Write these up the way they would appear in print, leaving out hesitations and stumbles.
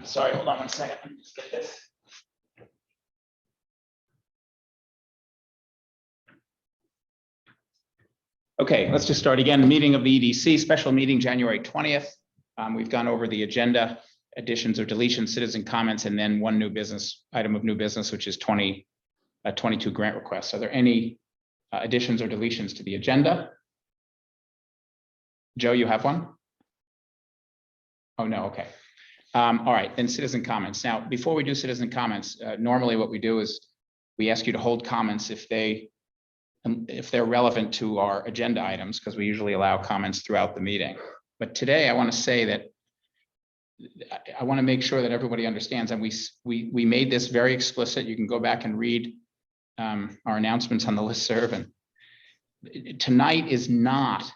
Sorry, hold on one second. Let me just get this. Okay, let's just start again. Meeting of the EDC, special meeting, January 20th. We've gone over the agenda, additions or deletions, citizen comments, and then one new business item of new business, which is 22 grant requests. Are there any additions or deletions to the agenda? Joe, you have one? Oh, no, okay. All right, then citizen comments. Now, before we do citizen comments, normally what we do is we ask you to hold comments if they're relevant to our agenda items, because we usually allow comments throughout the meeting. But today I want to say that I want to make sure that everybody understands, and we made this very explicit. You can go back and read our announcements on the listserv. And tonight is not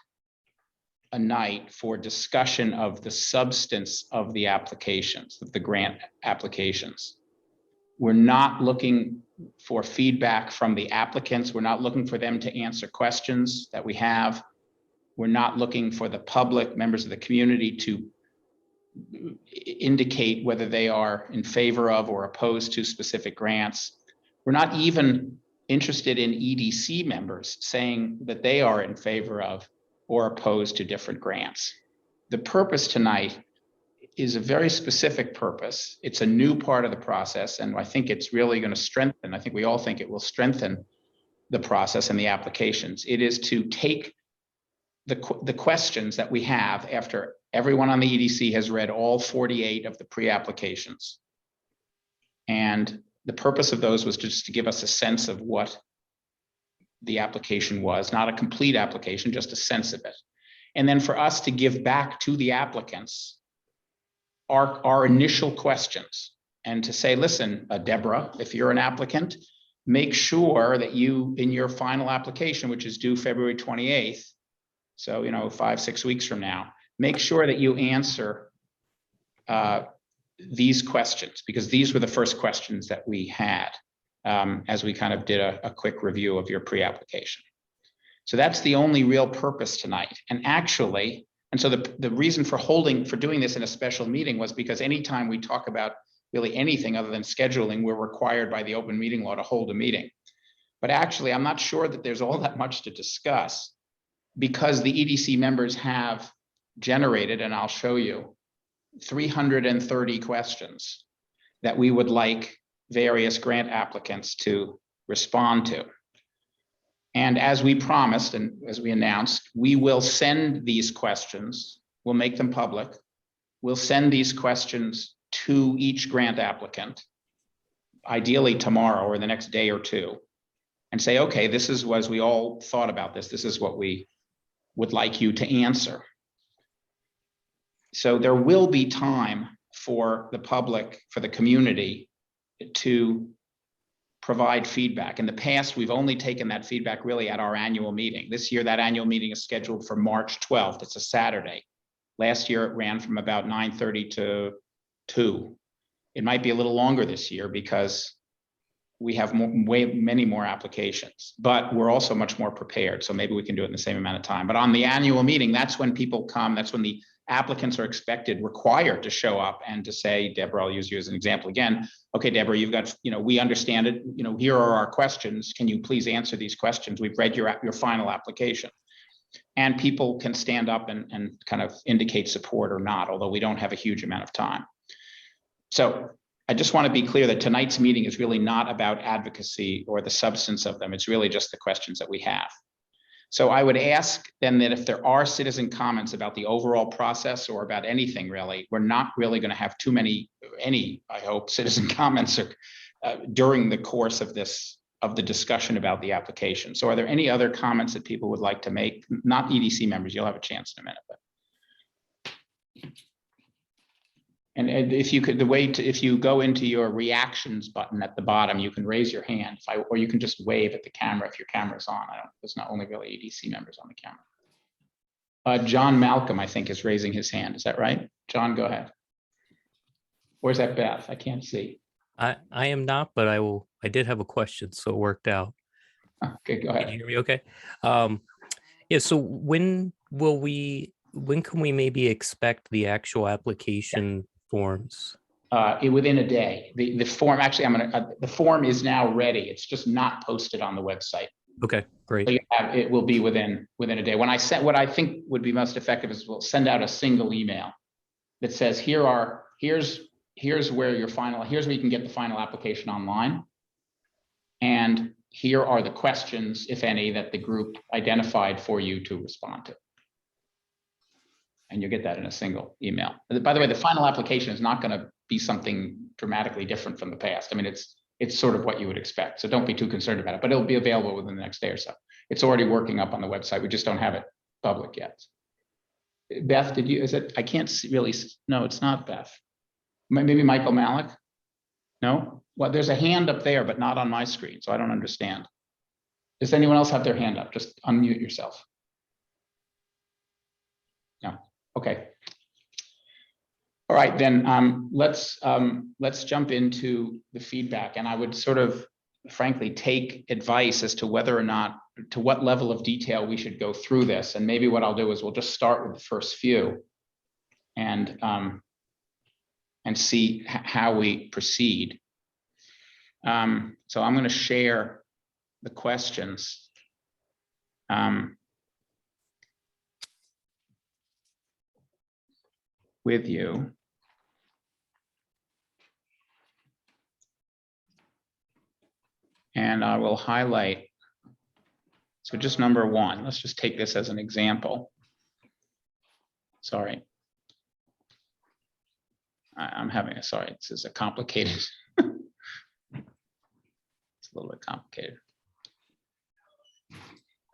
a night for discussion of the substance of the applications, of the grant applications. We're not looking for feedback from the applicants. We're not looking for them to answer questions that we have. We're not looking for the public, members of the community, to indicate whether they are in favor of or opposed to specific grants. We're not even interested in EDC members saying that they are in favor of or opposed to different grants. The purpose tonight is a very specific purpose. It's a new part of the process, and I think it's really going to strengthen. I think we all think it will strengthen the process and the applications. It is to take the questions that we have after everyone on the EDC has read all 48 of the pre-applications. And the purpose of those was just to give us a sense of what the application was, not a complete application, just a sense of it. And then for us to give back to the applicants our initial questions and to say, listen, Deborah, if you're an applicant, make sure that you, in your final application, which is due February 28th, so, 5-6 weeks from now, make sure that you answer these questions, because these were the first questions that we had as we kind of did a quick review of your pre-application. So that's the only real purpose tonight. And actually, so the reason for doing this in a special meeting was because anytime we talk about really anything other than scheduling, we're required by the open meeting law to hold a meeting. But actually, I'm not sure that there's all that much to discuss, because the EDC members have generated, and I'll show you, 330 questions that we would like various grant applicants to respond to. And as we promised and as we announced, we will send these questions, we'll make them public. We'll send these questions to each grant applicant, ideally tomorrow or the next day or two, and say, okay, this is as we all thought about this. This is what we would like you to answer. So there will be time for the public, for the community, to provide feedback. In the past, we've only taken that feedback really at our annual meeting. This year, that annual meeting is scheduled for March 12th. It's a Saturday. Last year, it ran from about 9:30 to 2. It might be a little longer this year because we have many more applications, but we're also much more prepared. So maybe we can do it in the same amount of time. But on the annual meeting, that's when people come. That's when the applicants are required to show up and to say, Deborah, I'll use you as an example again. Okay, Deborah, you've got, we understand it. Here are our questions. Can you please answer these questions? We've read your final application. And people can stand up and kind of indicate support or not, although we don't have a huge amount of time. So I just want to be clear that tonight's meeting is really not about advocacy or the substance of them. It's really just the questions that we have. So I would ask then that if there are citizen comments about the overall process or about anything really, we're not really going to have too many, I hope, citizen comments during the course of the discussion about the application. So are there any other comments that people would like to make? Not EDC members, you'll have a chance in a minute. But. And if you could, if you go into your reactions button at the bottom, you can raise your hand, or you can just wave at the camera if your camera's on. There's not only really EDC members on the camera. John Malcolm, I think, is raising his hand. Is that right? John, go ahead. Where's that Beth? I can't see. I am not, but I did have a question, so it worked out. Okay, go ahead. Can you hear me okay? Yeah, so when can we maybe expect the actual application forms? Within a day. The form, actually, the form is now ready. It's just not posted on the website. Okay, great. So it will be within a day. When I sent, what I think would be most effective is we'll send out a single email that says, here's where your final, here's where you can get the final application online. And here are the questions, if any, that the group identified for you to respond to. And you'll get that in a single email. By the way, the final application is not going to be something dramatically different from the past. I mean, it's sort of what you would expect. So don't be too concerned about it, but it'll be available within the next day or so. It's already working up on the website. We just don't have it public yet. Beth, I can't really, no, it's not Beth. Maybe Michael Malik? No? Well, there's a hand up there, but not on my screen, so I don't understand. Does anyone else have their hand up? Just unmute yourself. No, okay. All right, then let's jump into the feedback. And I would sort of, frankly, take advice as to whether or not, to what level of detail we should go through this. And maybe what I'll do is we'll just start with the first few and see how we proceed. So I'm going to share the questions. With you. And I will highlight. So just number one, let's just take this as an example. Sorry. Sorry, this is a complicated. It's a little bit complicated.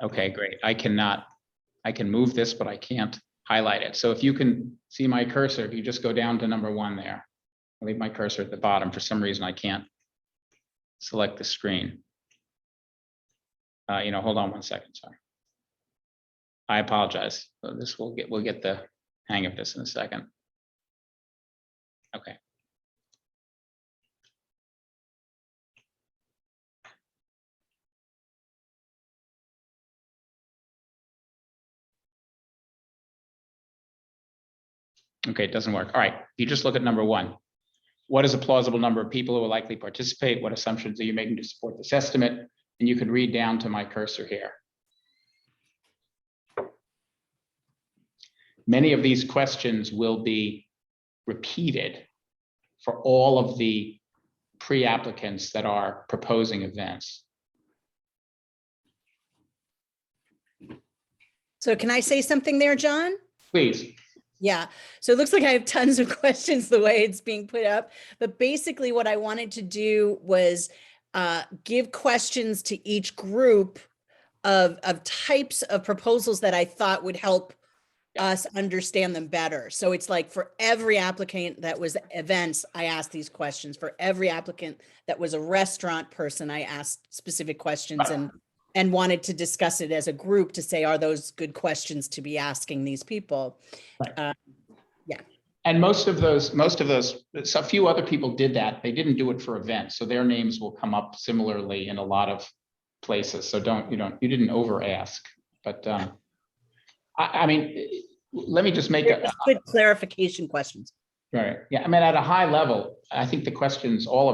Okay, great. I can move this, but I can't highlight it. So if you can see my cursor, if you just go down to number one there, I'll leave my cursor at the bottom. For some reason, I can't select the screen. Hold on one second, sorry. I apologize. So this we'll get the hang of this in a second. Okay. Okay, it doesn't work. All right, you just look at number one. What is a plausible number of people who will likely participate? What assumptions are you making to support this estimate? And you can read down to my cursor here. Many of these questions will be repeated for all of the pre-applicants that are proposing events. So can I say something there, John? Please. Yeah, so it looks like I have tons of questions the way it's being put up, but basically what I wanted to do was give questions to each group of types of proposals that I thought would help us understand them better. So it's like for every applicant that was events, I asked these questions. For every applicant that was a restaurant person, I asked specific questions and wanted to discuss it as a group to say, are those good questions to be asking these people? Right. Yeah. And most of those, so a few other people did that. They didn't do it for events. So their names will come up similarly in a lot of places. So you didn't over ask, but I mean, let me just make good clarification questions. Right. Yeah. I mean, at a high level, I think the questions, all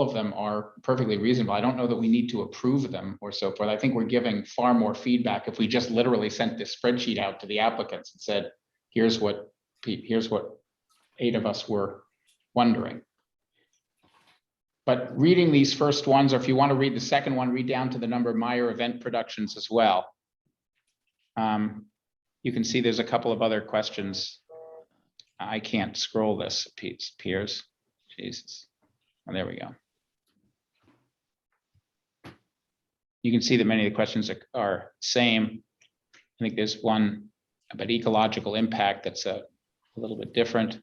of them are perfectly reasonable. I don't know that we need to approve them or so forth. I think we're giving far more feedback if we just literally sent this spreadsheet out to the applicants and said, here's what 8 of us were wondering. But reading these first ones, or if you want to read the second one, read down to the number of Meyer event productions as well. You can see there's a couple of other questions. I can't scroll this, Piers. Jesus. Oh, there we go. You can see that many of the questions are same. I think there's one about ecological impact that's a little bit different.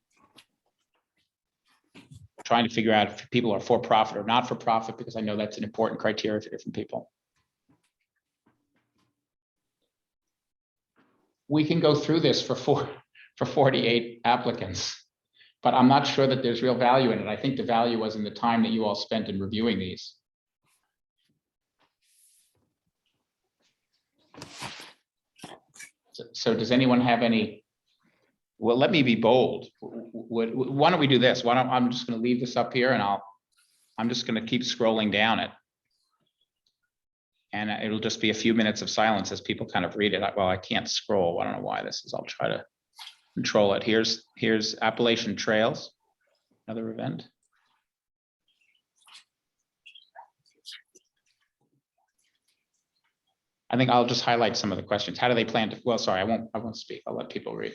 Trying to figure out if people are for profit or not for profit, because I know that's an important criteria for different people. We can go through this for 48 applicants, but I'm not sure that there's real value in it. I think the value was in the time that you all spent in reviewing these. So does anyone have any Well, let me be bold. Why don't we do this? I'm just gonna leave this up here and I'm just gonna keep scrolling down it. And it'll just be a few minutes of silence as people kind of read it. Well, I can't scroll. I don't know why this is. I'll try to control it. Here's Appalachian Trails, another event. I think I'll just highlight some of the questions. How do they plan to, well, sorry, I won't speak. I'll let people read.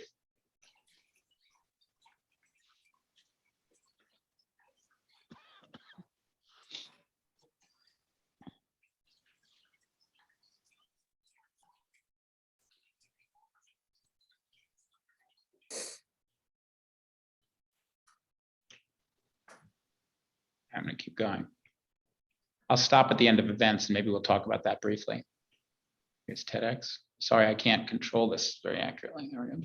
I'm going to keep going. I'll stop at the end of events and maybe we'll talk about that briefly. Here's TEDx. Sorry, I can't control this very accurately. There we go.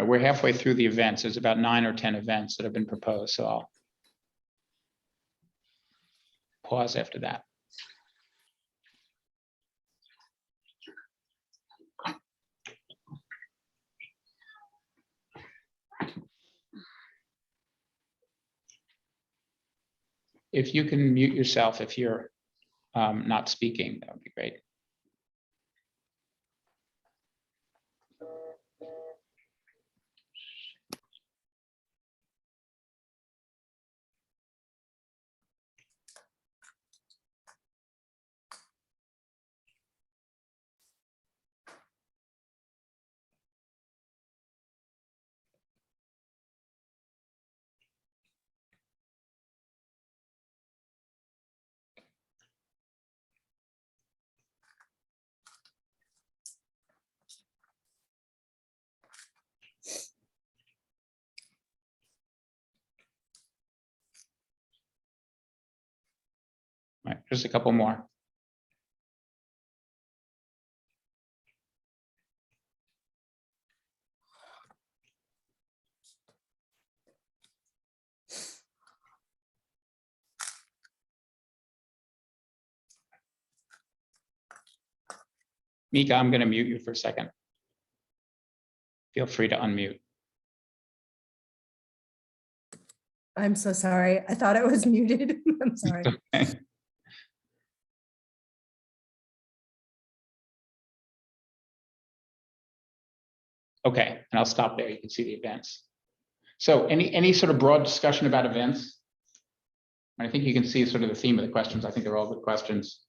We're halfway through the events. There's about 9 or 10 events that have been proposed, so I'll pause after that. If you can mute yourself if you're not speaking, that would be great. All right, just a couple more. Mika, I'm going to mute you for a second. Feel free to unmute. I'm so sorry. I thought I was muted. I'm sorry. Okay, and I'll stop there. You can see the events. So any sort of broad discussion about events? I think you can see sort of the theme of the questions. I think they're all good questions.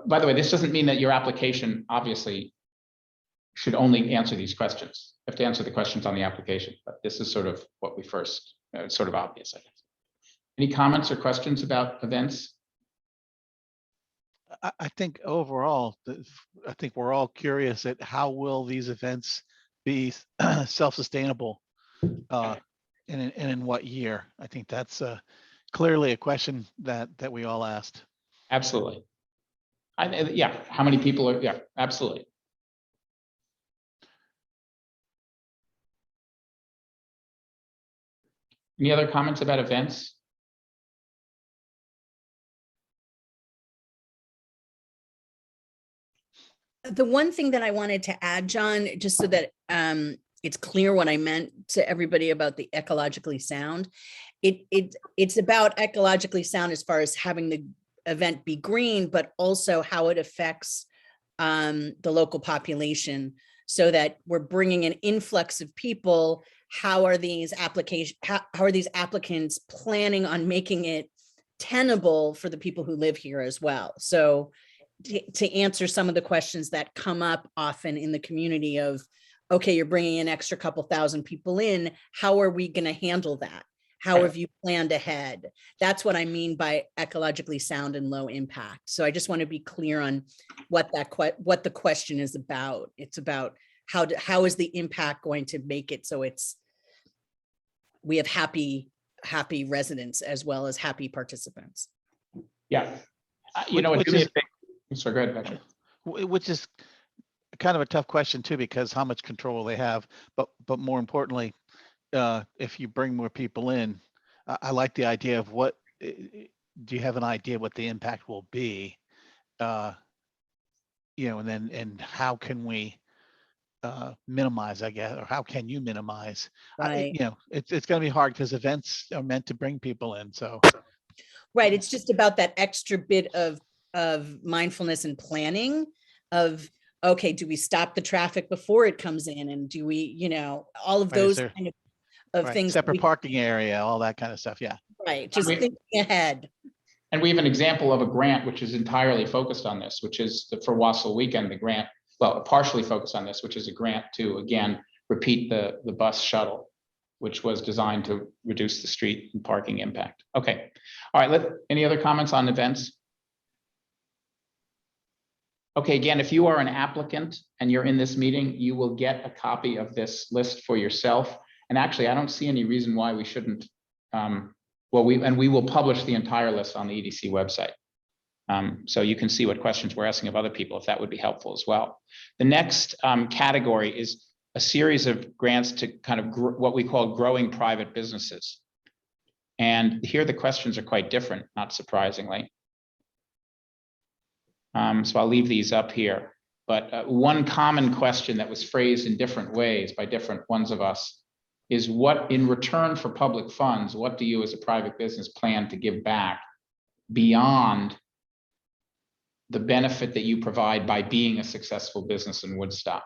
By the way, this doesn't mean that your application obviously should only answer these questions. You have to answer the questions on the application, but this is sort of what we first, it's sort of obvious, I guess. Any comments or questions about events? I think overall, I think we're all curious at how will these events be self-sustainable and in what year? I think that's clearly a question that we all asked. Absolutely. Yeah, how many people are, yeah, absolutely. Any other comments about events? The one thing that I wanted to add, John, just so that it's clear what I meant to everybody about the ecologically sound, it's about ecologically sound as far as having the event be green, but also how it affects the local population, so that we're bringing an influx of people. How are these applicants planning on making it tenable for the people who live here as well? So to answer some of the questions that come up often in the community of, okay, you're bringing an extra couple thousand people in, how are we going to handle that? How have you planned ahead? That's what I mean by ecologically sound and low impact. So I just want to be clear on what the question is about. It's about how is the impact going to make it so we have happy residents as well as happy participants. Yeah, you know what? So go ahead, Patrick. Which is kind of a tough question too, because how much control will they have? But more importantly, if you bring more people in, I like the idea of what, do you have an idea what the impact will be? You know, and how can we minimize, I guess, or how can you minimize? Right. You know, it's gonna be hard because events are meant to bring people in, so. Right. It's just about that extra bit of mindfulness and planning of, okay, do we stop the traffic before it comes in? And do we, you know, all of Right, is those there- kind of Right, things. separate parking area, all that kind of stuff, yeah. Right. Just We- thinking ahead. And we have an example of a grant which is entirely focused on this, which is for Wassel Weekend, the grant, well, partially focused on this, which is a grant to, again, repeat the bus shuttle, which was designed to reduce the street and parking impact. Okay. All right. Any other comments on events? Okay, again, if you are an applicant and you're in this meeting, you will get a copy of this list for yourself. And actually, I don't see any reason why we shouldn't. Well, we will publish the entire list on the EDC website. So you can see what questions we're asking of other people, if that would be helpful as well. The next category is a series of grants to kind of what we call growing private businesses. And here the questions are quite different, not surprisingly. So I'll leave these up here. But one common question that was phrased in different ways by different ones of us is, what in return for public funds, what do you as a private business plan to give back beyond the benefit that you provide by being a successful business in Woodstock?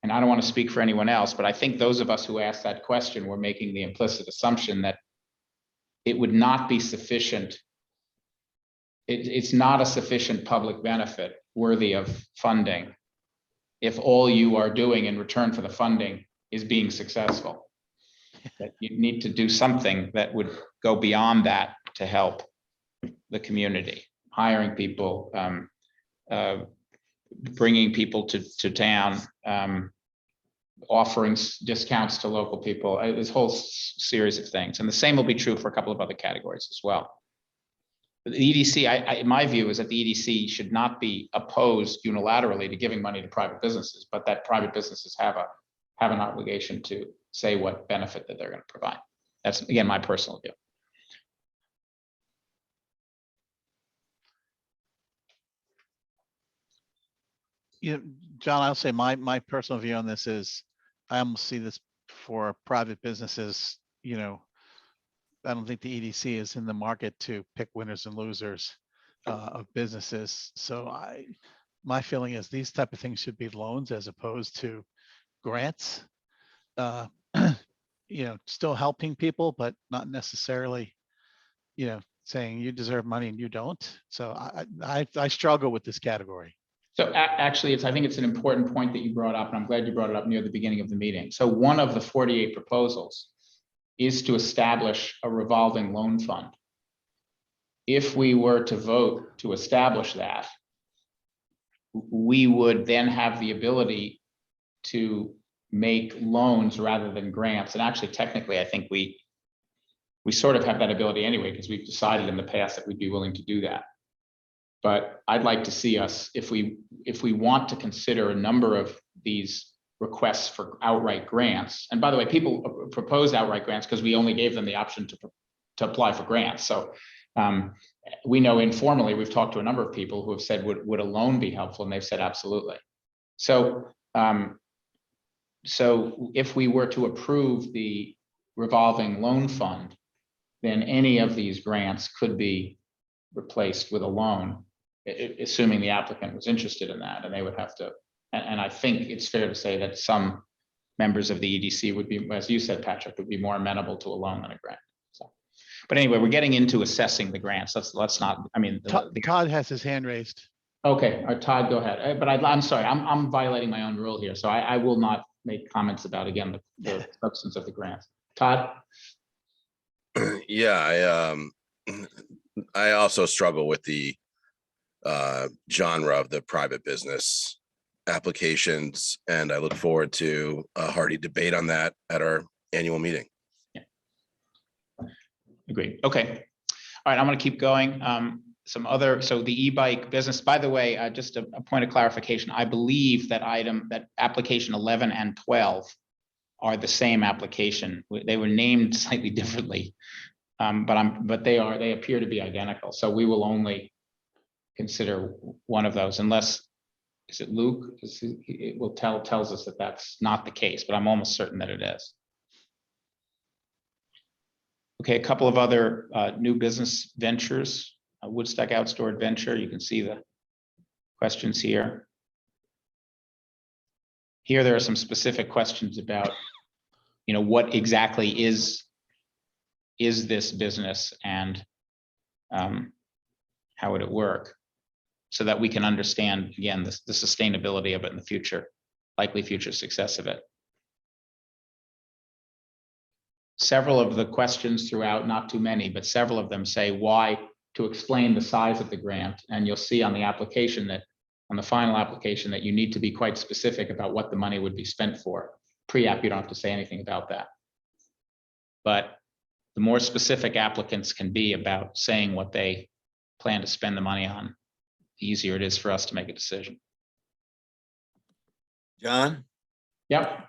And I don't want to speak for anyone else, but I think those of us who asked that question were making the implicit assumption that it would not be sufficient. It's not a sufficient public benefit worthy of funding if all you are doing in return for the funding is being successful. That you need to do something that would go beyond that to help the community, hiring people, bringing people to town, offering discounts to local people, this whole series of things. And the same will be true for a couple of other categories as well. The EDC, in my view, is that the EDC should not be opposed unilaterally to giving money to private businesses, but that private businesses have an obligation to say what benefit that they're going to provide. That's, again, my personal view. You know, John, I'll say my personal view on this is, I almost see this for private businesses. You know, I don't think the EDC is in the market to pick winners and losers of businesses. So my feeling is these type of things should be loans as opposed to grants. You know, still helping people, but not necessarily, you know, saying you deserve money and you don't. So I struggle with this category. So actually, I think it's an important point that you brought up, and I'm glad you brought it up near the beginning of the meeting. So one of the 48 proposals is to establish a revolving loan fund. If we were to vote to establish that, we would then have the ability to make loans rather than grants. And actually, technically, I think we sort of have that ability anyway, because we've decided in the past that we'd be willing to do that. But I'd like to see us, if we want to consider a number of these requests for outright grants. And by the way, people proposed outright grants because we only gave them the option to apply for grants. So we know informally, we've talked to a number of people who have said, would a loan be helpful? And they've said, absolutely. So, so if we were to approve the revolving loan fund, then any of these grants could be replaced with a loan, assuming the applicant was interested in that, and they would have to. And I think it's fair to say that some members of the EDC would be, as you said, Patrick, would be more amenable to a loan than a grant. So, but anyway, we're getting into assessing the grants. Let's not. I mean, Todd has his hand raised. Okay, Todd, go ahead. But I'm sorry, I'm violating my own rule here, so I will not make comments about, again, the substance of the grants. Todd. Yeah, I also struggle with the genre of the private business applications, and I look forward to a hearty debate on that at our annual meeting. Yeah. Agreed. Okay. All right, I'm going to keep going. some other, so the e-bike business, by the way, just a point of clarification, I believe that application 11 and 12 are the same application. They were named slightly differently, but they appear to be identical. So we will only consider one of those unless, is it Luke? It will tells us that that's not the case, but I'm almost certain that it is. Okay, a couple of other new business ventures. Woodstock Outdoor Adventure. You can see the questions here. Here, there are some specific questions about, what exactly is this business and how would it work, so that we can understand, again, the sustainability of it in the future, likely future success of it. Several of the questions throughout, not too many, but several of them say why, to explain the size of the grant. And you'll see on the application that, on the final application, that you need to be quite specific about what the money would be spent for. Pre-app, you don't have to say anything about that. But the more specific applicants can be about saying what they plan to spend the money on, the easier it is for us to make a decision. John, Yep.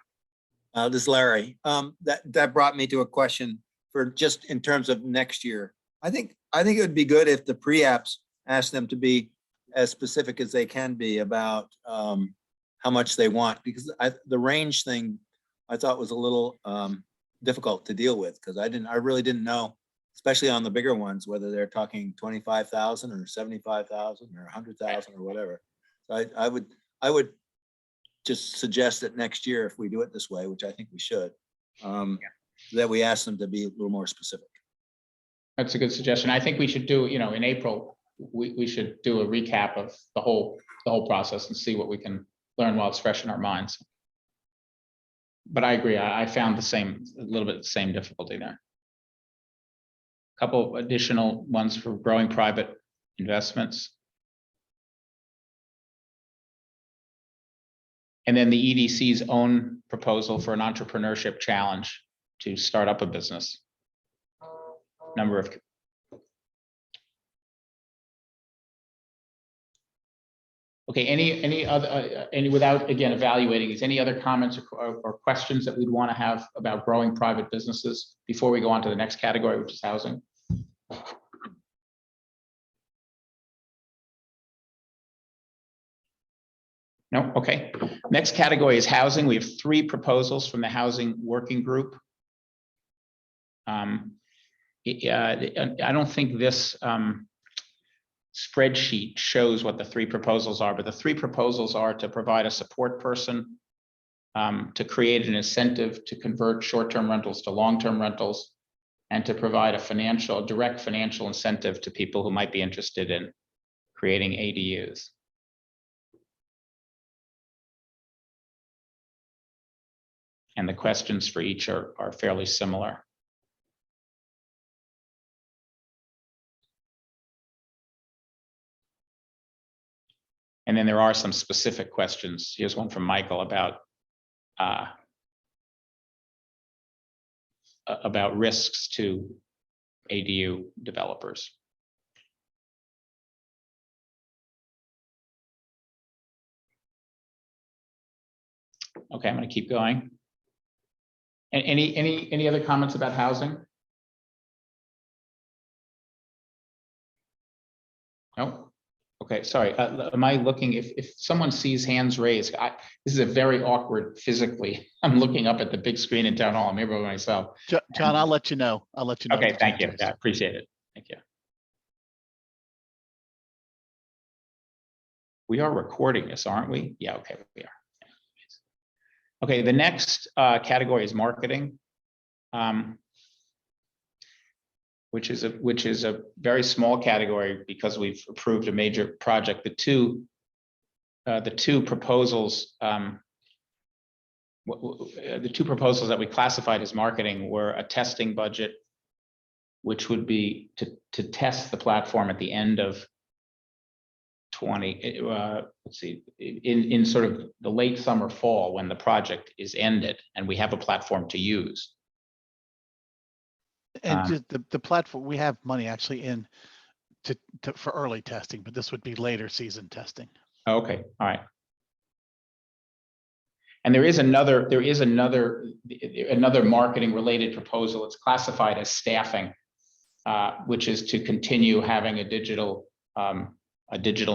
this is Larry. That brought me to a question for just in terms of next year. I think it would be good if the pre-apps ask them to be as specific as they can be about how much they want, because the range thing I thought was a little difficult to deal with, because I really didn't know, especially on the bigger ones, whether they're talking 25,000 or 75,000 or 100,000 or whatever. So I would just suggest that next year, if we do it this way, which I think we should, that we ask them to be a little more specific. That's a good suggestion. I think we should do, in April, we should do a recap of the whole process and see what we can learn while it's fresh in our minds. But I agree. I found a little bit the same difficulty there. A couple of additional ones for growing private investments. And then the EDC's own proposal for an entrepreneurship challenge to start up a business. Number of. Okay, any other, without, again, evaluating these, any other comments or questions that we'd want to have about growing private businesses before we go on to the next category, which is housing? No, okay. Next category is housing. We have 3 proposals from the housing working group. I don't think this spreadsheet shows what the 3 proposals are, but the 3 proposals are to provide a support person, to create an incentive to convert short-term rentals to long-term rentals, and to provide a direct financial incentive to people who might be interested in creating ADUs. And the questions for each are fairly similar. And then there are some specific questions. Here's one from Michael about risks to ADU developers. Okay, I'm going to keep going. And any other comments about housing? No. Okay, sorry. Am I looking? If someone sees hands raised, this is a very awkward physically. I'm looking up at the big screen in town hall. I'm here by myself. John, I'll let you know. Okay, thank you. Yeah, appreciate it. Thank you. We are recording this, aren't we? Yeah, okay, we are. Okay, the next category is marketing, which is a very small category because we've approved a major project. The two proposals, that we classified as marketing were a testing budget, which would be to test the platform at the end of let's see, in sort of the late summer, fall, when the project is ended and we have a platform to use. And just the platform, we have money actually in for early testing, but this would be later season testing. Okay, all right. And there is another marketing related proposal. It's classified as staffing, which is to continue having a digital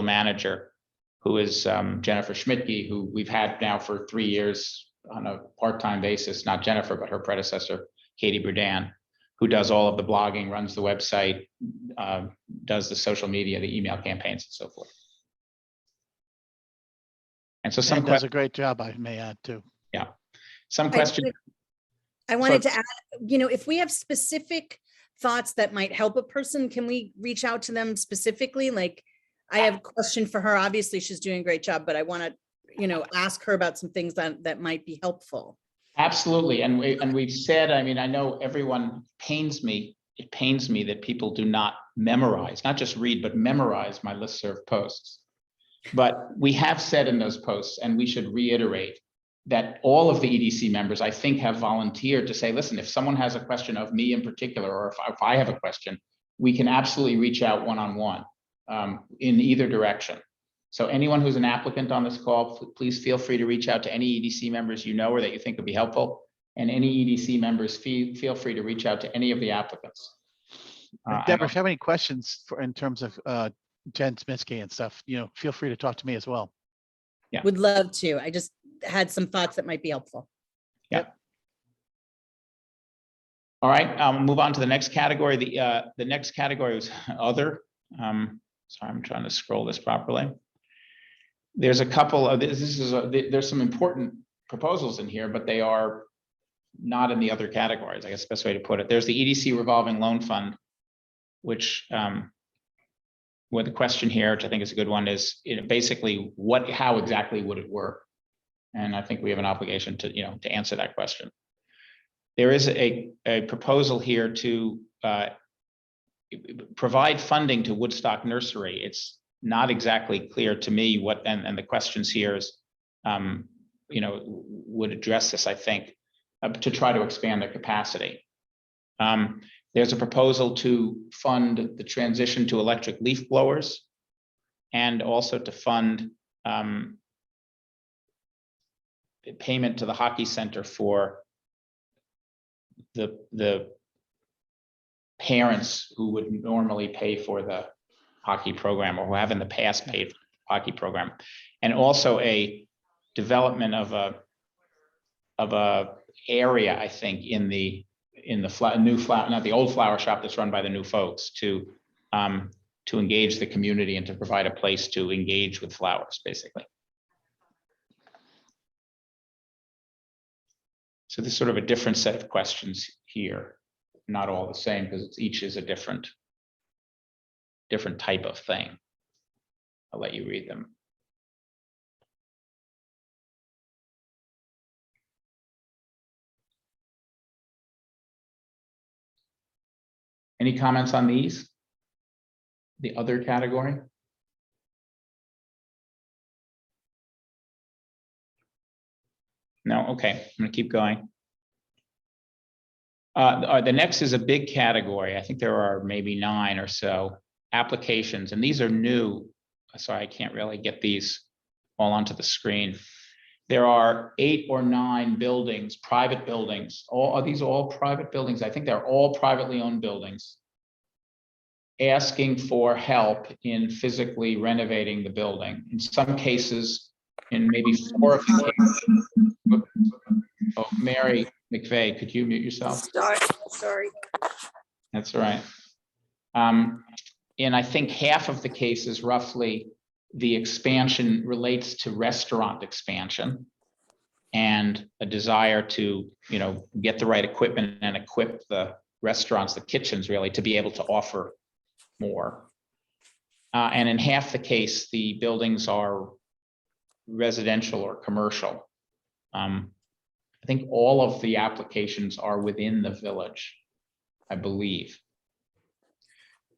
manager who is Jennifer Schmidtke, who we've had now for 3 years on a part-time basis, not Jennifer, but her predecessor, Katie Brudan, who does all of the blogging, runs the website, does the social media, the email campaigns and so forth. And so some And does a great job, I may add too. Yeah, some questions. I wanted to add, if we have specific thoughts that might help a person, can we reach out to them specifically? Like, I have a question for her. Obviously, she's doing a great job, but I want to, ask her about some things that might be helpful. Absolutely, and we've said, I mean, I know everyone it pains me that people do not memorize, not just read, but memorize my listserv posts. But we have said in those posts, and we should reiterate, that all of the EDC members, I think, have volunteered to say, listen, if someone has a question of me in particular, or if I have a question, we can absolutely reach out one-on-one in either direction. So anyone who's an applicant on this call, please feel free to reach out to any EDC members or that you think would be helpful. And any EDC members, feel free to reach out to any of the applicants. Deborah, if you have any questions in terms of Jen Smitsky and stuff, feel free to talk to me as well. Yeah. Would love to. I just had some thoughts that might be helpful. Yeah. All right, move on to the next category. The next category was other. Sorry, I'm trying to scroll this properly. There's a couple of there's some important proposals in here, but they are not in the other categories, I guess the best way to put it. There's the EDC revolving loan fund, which where the question here, which I think is a good one, is basically how exactly would it work? And I think we have an obligation to answer that question. There is a proposal here to provide funding to Woodstock Nursery. It's not exactly clear to me what, and the questions here is, would address this, I think, to try to expand their capacity. There's a proposal to fund the transition to electric leaf blowers, and also to fund payment to the hockey center for the parents who would normally pay for the hockey program, or who have in the past paid for the hockey program, and also a development of a area, I think, in the new flower, not the old flower shop that's run by the new folks, to engage the community and to provide a place to engage with flowers, basically. So this is sort of a different set of questions here, not all the same, because each is a different type of thing. I'll let you read them. Any comments on these? The other category? No, okay, I'm gonna keep going. The next is a big category. I think there are maybe 9 or so applications, and these are new. Sorry, I can't really get these all onto the screen. There are 8 or 9 buildings, private buildings. Are these all private buildings? I think they're all privately owned buildings, asking for help in physically renovating the building. In some cases, in maybe 4 of the cases. Oh, Mary McVeigh, could you mute yourself? Sorry. That's all right. In I think half of the cases, roughly, the expansion relates to restaurant expansion and a desire to, get the right equipment and equip the restaurants, the kitchens, really, to be able to offer more. And in half the case, the buildings are residential or commercial. I think all of the applications are within the village, I believe.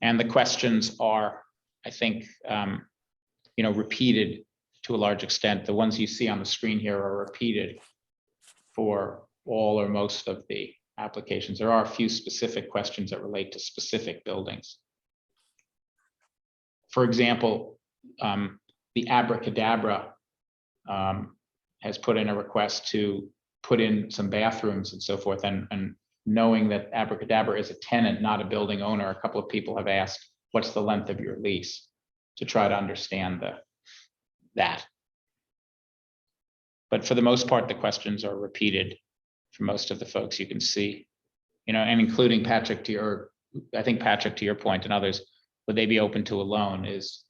And the questions are, I think, repeated to a large extent. The ones you see on the screen here are repeated for all or most of the applications. There are a few specific questions that relate to specific buildings. for example, the Abracadabra has put in a request to put in some bathrooms and so forth. And knowing that Abracadabra is a tenant, not a building owner, a couple of people have asked, what's the length of your lease, to try to understand that. But for the most part, the questions are repeated for most of the folks you can see, and including Patrick, I think Patrick, to your point, and others, would they be open to a loan is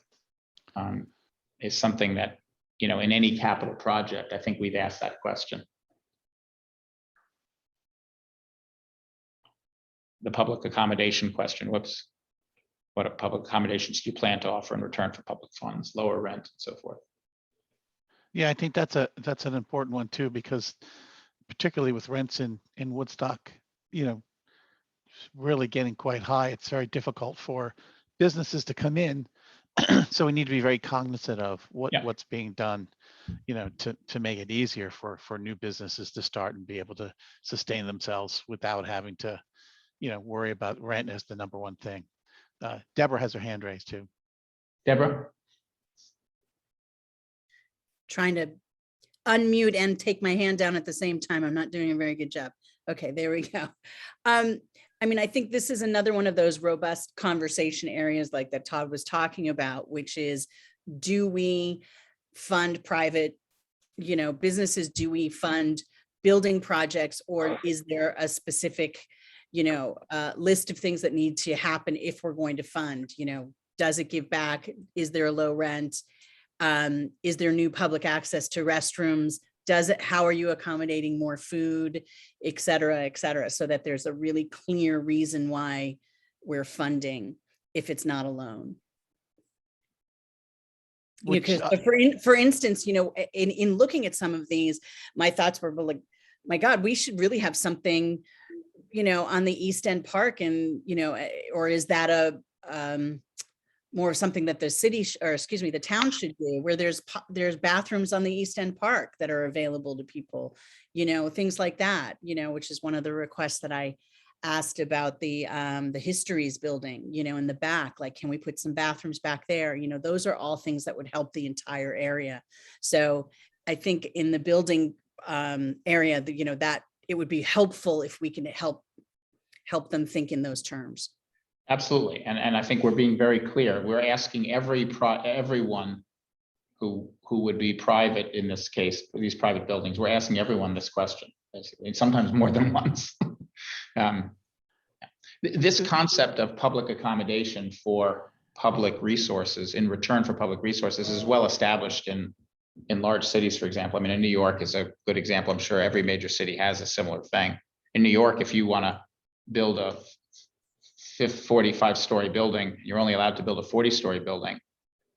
something that, in any capital project, I think we've asked that question. The public accommodation question, whoops. What public accommodations do you plan to offer in return for public funds, lower rent, and so forth? Yeah, I think that's an important one too, because particularly with rents in Woodstock, really getting quite high, it's very difficult for businesses to come in. So we need to be very cognizant of what's being done, to make it easier for new businesses to start and be able to sustain themselves without having to, worry about rent as the number one thing. Deborah has her hand raised too. Deborah? Trying to unmute and take my hand down at the same time. I'm not doing a very good job. Okay, there we go. I think this is another one of those robust conversation areas like that Todd was talking about, which is, do we fund private, businesses? Do we fund building projects, or is there a specific, list of things that need to happen if we're going to fund? Does it give back? Is there a low rent? Is there new public access to restrooms? How are you accommodating more food, et cetera, so that there's a really clear reason why we're funding if it's not a loan. Because for instance, in looking at some of these, my thoughts were like, my God, we should really have something, on the East End Park, and, or is that a, more something that the city the town should do, where there's bathrooms on the East End Park that are available to people, things like that, which is one of the requests that I asked about the Histories building, in the back, like, can we put some bathrooms back there? Those are all things that would help the entire area. So I think in the building area, that it would be helpful if we can help them think in those terms. Absolutely, and I think we're being very clear. We're asking everyone who would be private in this case, for these private buildings, we're asking everyone this question, basically, and sometimes more than once. This concept of public accommodation for public resources in return for public resources is well established in large cities, for example. In New York is a good example. I'm sure every major city has a similar thing. In New York, if you want to build a 45-story building, you're only allowed to build a 40-story building.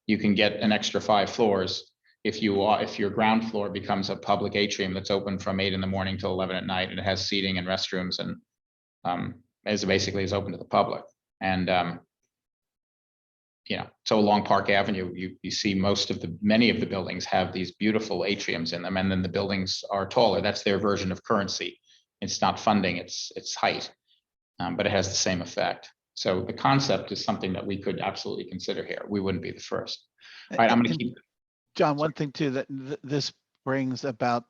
You can get an extra 5 floors if your ground floor becomes a public atrium that's open from 8 in the morning till 11 at night, and it has seating and restrooms, and basically is open to the public. And so along Park Avenue, you see many of the buildings have these beautiful atriums in them, and then the buildings are taller. That's their version of currency. It's not funding, it's height. But it has the same effect. So the concept is something that we could absolutely consider here. We wouldn't be the first. All right, I'm going to keep. John, one thing too that this brings about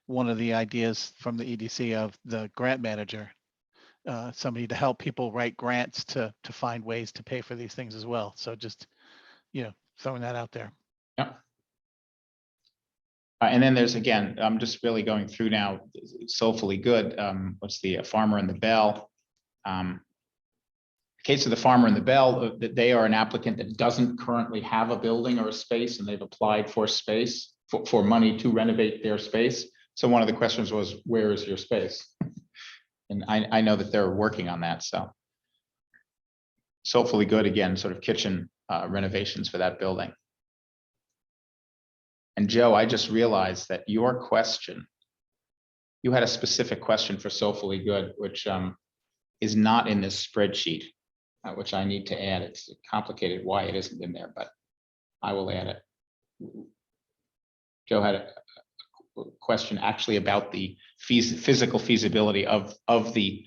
one of the ideas from the EDC of the grant manager, somebody to help people write grants to find ways to pay for these things as well. So just throwing that out there. Yeah. And then there's, again, I'm just really going through now. Soulfully Good. What's the Farmer and the Bell? Case of the Farmer and the Bell, that they are an applicant that doesn't currently have a building or a space, and they've applied for space for money to renovate their space. So one of the questions was, where is your space? And I know that they're working on that. So Soulfully Good, again, sort of kitchen renovations for that building. And Joe, I just realized that your question, you had a specific question for Soulfully Good, which is not in this spreadsheet, which I need to add. It's complicated why it isn't in there, but I will add it. Joe had a question actually about the physical feasibility of the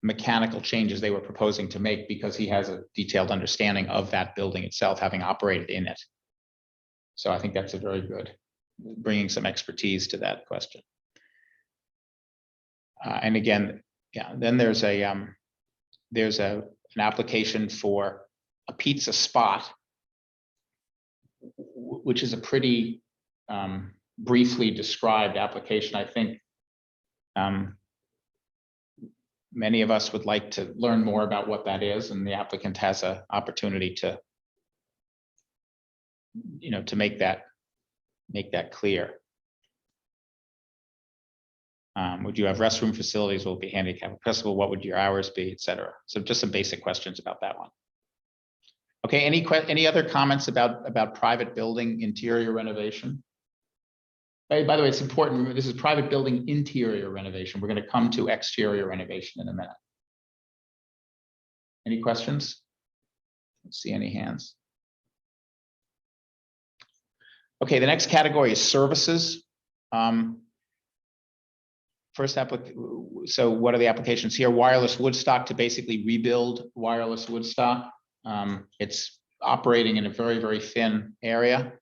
mechanical changes they were proposing to make because he has a detailed understanding of that building itself, having operated in it. So I think that's a very good, bringing some expertise to that question. And again, yeah, then there's an application for a pizza spot, which is a pretty briefly described application. I think many of us would like to learn more about what that is, and the applicant has an opportunity to, to make that clear. Would you have restroom facilities? Will it be handicap accessible? What would your hours be, et cetera? So just some basic questions about that one. Okay, any other comments about private building interior renovation? By the way, it's important. Remember, this is private building interior renovation. We're going to come to exterior renovation in a minute. Any questions? Let's see any hands. Okay, the next category is services. So what are the applications here? Wireless Woodstock, to basically rebuild wireless Woodstock. It's operating in a very, very thin area.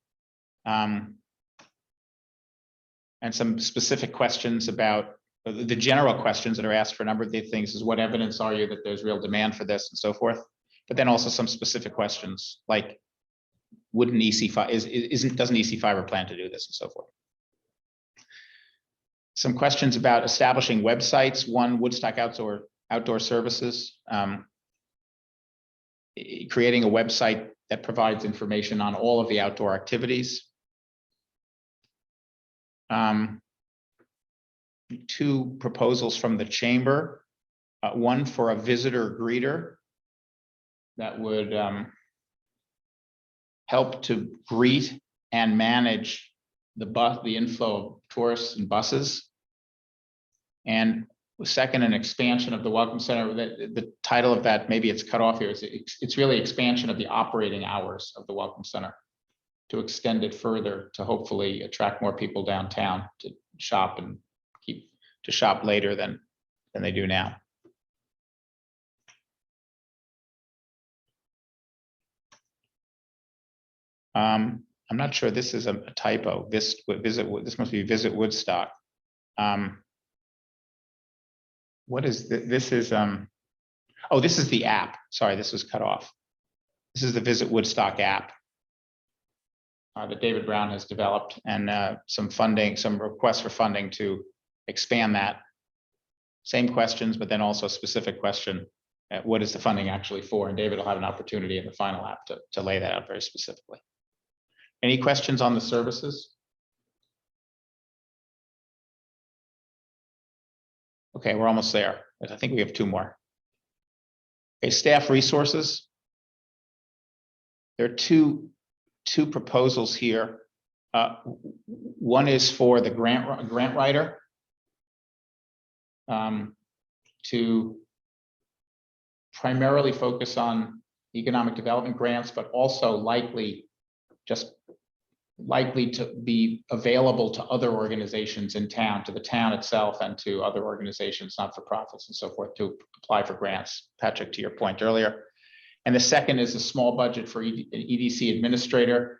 And some specific questions about the general questions that are asked for a number of these things is, what evidence are you that there's real demand for this, and so forth. But then also some specific questions like, wouldn't doesn't EC Fiber plan to do this, and so forth. Some questions about establishing websites. One, Woodstock outdoor services, creating a website that provides information on all of the outdoor activities. Two proposals from the chamber, one for a visitor greeter that would help to greet and manage the inflow of tourists and buses. And second, an expansion of the Welcome Center. The title of that, maybe it's cut off here, it's really expansion of the operating hours of the Welcome Center, to extend it further to hopefully attract more people downtown to shop and shop later than they do now. I'm not sure this is a typo. This must be Visit Woodstock. What is this? Oh, this is the app. Sorry, this was cut off. This is the Visit Woodstock app that David Brown has developed, and some requests for funding to expand that. Same questions, but then also a specific question: what is the funding actually for? And David will have an opportunity in the final app to lay that out very specifically. Any questions on the services? Okay, we're almost there. I think we have two more. Okay, staff resources. There are two proposals here. One is for the grant writer to primarily focus on economic development grants, but also likely to be available to other organizations in town, to the town itself, and to other organizations, not-for-profits and so forth, to apply for grants. Patrick, to your point earlier. And the second is a small budget for an EDC administrator.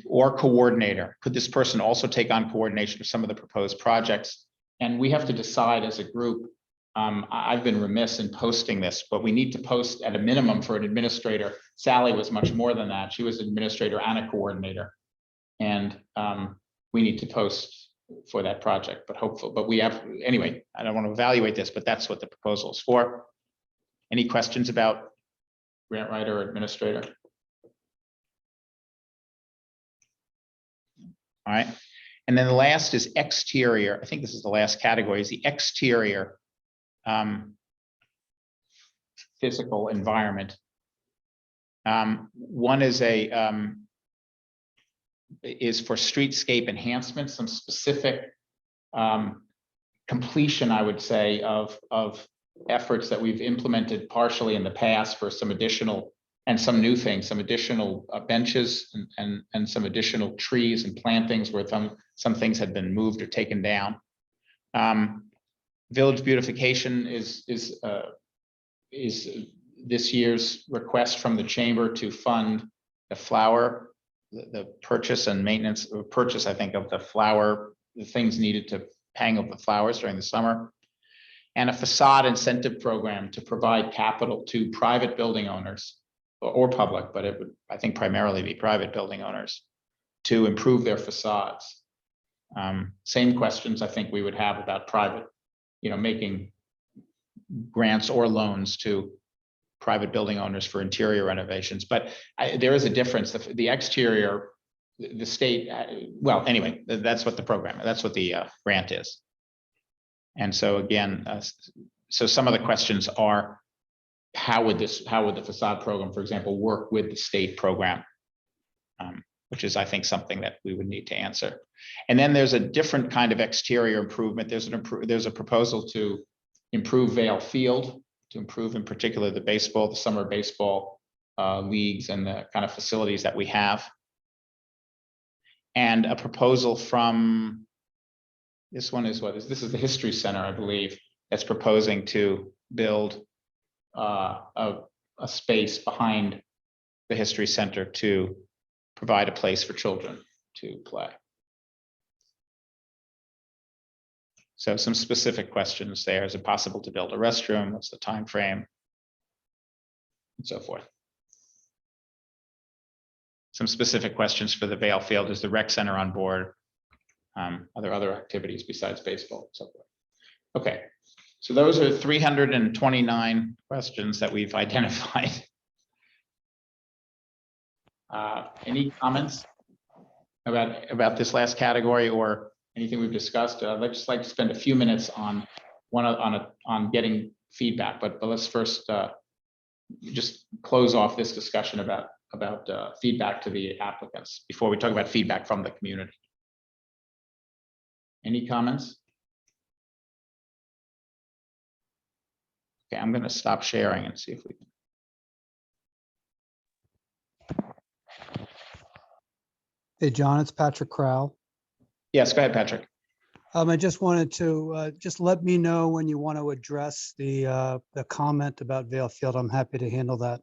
Or coordinator. Could this person also take on coordination of some of the proposed projects? And we have to decide as a group. I've been remiss in posting this, but we need to post at a minimum for an administrator. Sally was much more than that. She was an administrator and a coordinator. And we need to post for that project, but we have, anyway, I don't want to evaluate this, but that's what the proposal is for. Any questions about grant writer or administrator? All right. And then the last is exterior. I think this is the last category, is the exterior physical environment. One is is for streetscape enhancement, some specific completion, I would say, of efforts that we've implemented partially in the past for some additional and some new things, some additional benches and some additional trees and plantings where some things had been moved or taken down. Village beautification is this year's request from the chamber to fund the flower, the purchase and maintenance, or purchase, I think, of the flower, the things needed to hang up the flowers during the summer. And a facade incentive program to provide capital to private building owners or public, but it would, I think, primarily be private building owners to improve their facades. Same questions I think we would have about private, making grants or loans to private building owners for interior renovations. But there is a difference. The exterior, the state, well, anyway, that's what the program, that's what the grant is. And so again, so some of the questions are, how would the facade program, for example, work with the state program? Which is, I think, something that we would need to answer. And then there's a different kind of exterior improvement. There's a proposal to improve Vale Field, to improve in particular the summer baseball leagues and the kind of facilities that we have. And a proposal from, this one is this is the History Center, I believe, that's proposing to build a space behind the History Center to provide a place for children to play. So some specific questions there. Is it possible to build a restroom? What's the time frame? And so forth. Some specific questions for the Vale Field. Is the rec center on board? Are there other activities besides baseball and so forth? Okay, so those are 329 questions that we've identified. Any comments about this last category or anything we've discussed? I'd just like to spend a few minutes on getting feedback, but let's first just close off this discussion about feedback to the applicants before we talk about feedback from the community. Any comments? Okay, I'm going to stop sharing and see if we can. Hey, John, it's Patrick Crowell. Yes, go ahead, Patrick. I just wanted to just let me know when you want to address the comment about Vale Field. I'm happy to handle that.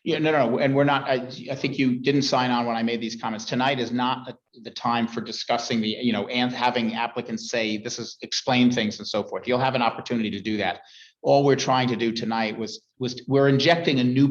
Yeah, no, and we're not. I think you didn't sign on when I made these comments. Tonight is not the time for discussing and having applicants say explain things and so forth. You'll have an opportunity to do that. All we're trying to do tonight was we're injecting a new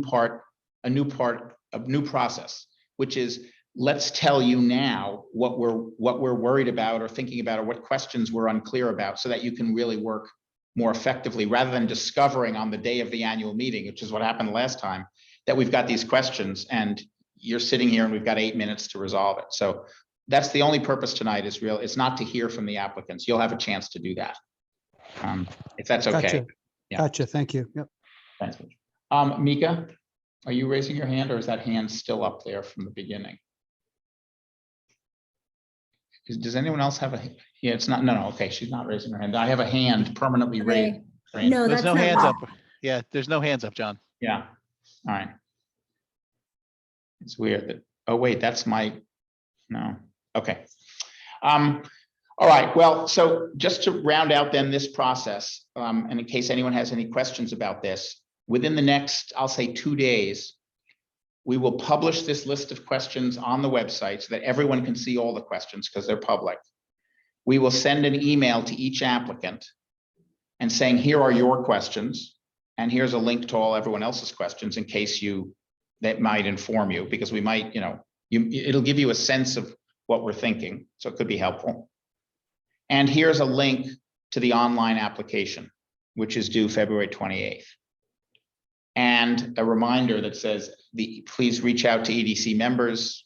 process, which is, let's tell you now what we're worried about or thinking about, or what questions we're unclear about, so that you can really work more effectively, rather than discovering on the day of the annual meeting, which is what happened last time, that we've got these questions and you're sitting here and we've got 8 minutes to resolve it. So that's the only purpose tonight is it's not to hear from the applicants. You'll have a chance to do that. If that's okay. Gotcha. Yeah. Gotcha. Thank you. Yep. Thanks. Mika, are you raising your hand, or is that hand still up there from the beginning? Does anyone else have yeah, it's not, no, okay, she's not raising her hand. I have a hand permanently raised. Okay. No, There's that's no not hands me. up. Yeah, there's no hands up, John. Yeah, all right. It's weird that, oh wait, that's no, okay. All right, well, so just to round out then this process, and in case anyone has any questions about this, within the next, I'll say 2 days, we will publish this list of questions on the website so that everyone can see all the questions because they're public. We will send an email to each applicant and saying, here are your questions, and here's a link to everyone else's questions in case that might inform you, because we might, it'll give you a sense of what we're thinking, so it could be helpful. And here's a link to the online application, which is due February 28th. And a reminder that says, please reach out to EDC members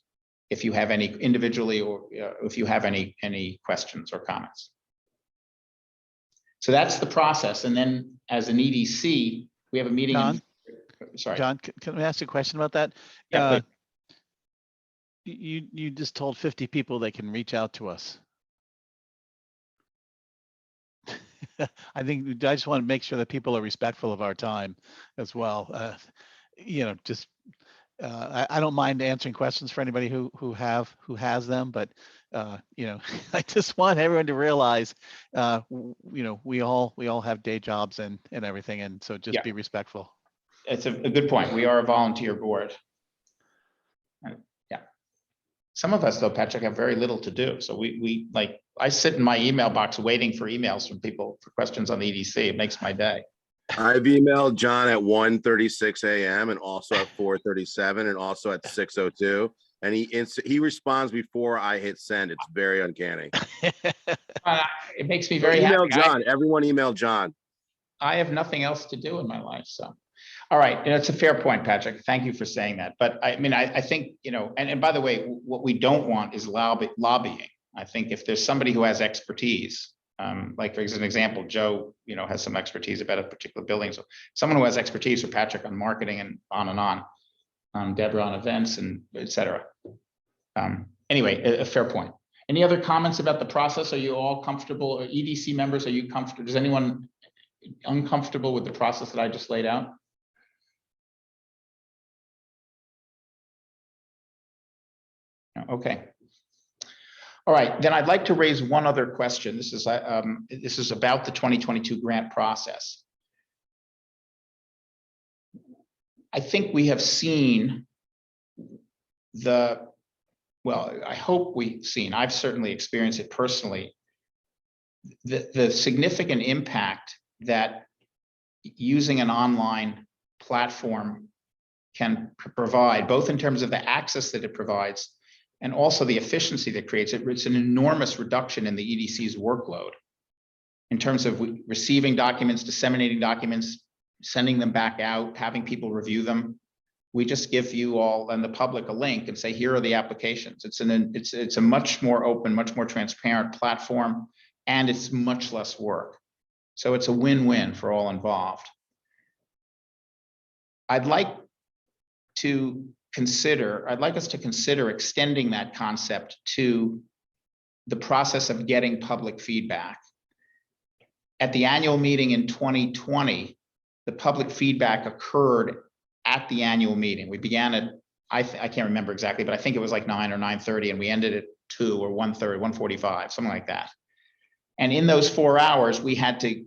if you have any individually, or if you have any questions or comments. So that's the process. And then as an EDC, we have a meeting. John? Sorry. John, can I ask a question about that? Yeah, You just told 50 people they can reach out to us. I just want to make sure that people are respectful of our time as well. Just I don't mind answering questions for anybody who has them, but I just want everyone to realize, we all have day jobs and everything, and so just Yeah. be respectful. It's a good point. We are a volunteer board. Yeah. Some of us though, Patrick, have very little to do. So we like, I sit in my email box waiting for emails from people for questions on the EDC. It makes my day. I've emailed John at 1:36 a.m. and also at 4:37 and also at 6:02. And he responds before I hit send. It's very uncanny. It makes me So very email happy. John. Everyone email John. I have nothing else to do in my life, so. All right, and it's a fair point, Patrick. Thank you for saying that. But I mean, I think, and by the way, what we don't want is lobbying. I think if there's somebody who has expertise, like for example, Joe, has some expertise about a particular building. So someone who has expertise, or Patrick on marketing and on, Deborah on events and et cetera. Anyway, a fair point. Any other comments about the process? Are you all comfortable? Or EDC members, are you comfortable? Is anyone uncomfortable with the process that I just laid out? Okay. All right, then I'd like to raise one other question. This is about the 2022 grant process. I think we have seen I hope we've seen, I've certainly experienced it personally, the significant impact that using an online platform can provide, both in terms of the access that it provides and also the efficiency that creates it. It's an enormous reduction in the EDC's workload in terms of receiving documents, disseminating documents, sending them back out, having people review them. We just give you all and the public a link and say, here are the applications. It's a much more open, much more transparent platform, and it's much less work. So it's a win-win for all involved. I'd like us to consider extending that concept to the process of getting public feedback. At the annual meeting in 2020, the public feedback occurred at the annual meeting. We began at, I can't remember exactly, but I think it was like 9 or 9:30, and we ended at 2 or 1:30, 1:45, something like that. And in those 4 hours, we had to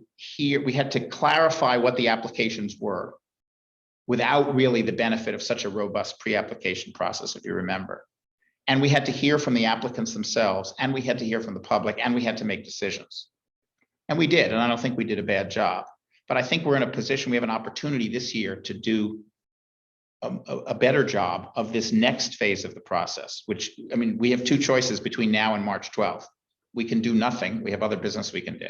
clarify what the applications were, without really the benefit of such a robust pre-application process, if you remember. And we had to hear from the applicants themselves, and we had to hear from the public, and we had to make decisions. And we did, and I don't think we did a bad job. But I think we're in a position, we have an opportunity this year to do a better job of this next phase of the process, which, I mean, we have two choices between now and March 12th. We can do nothing, we have other business we can do.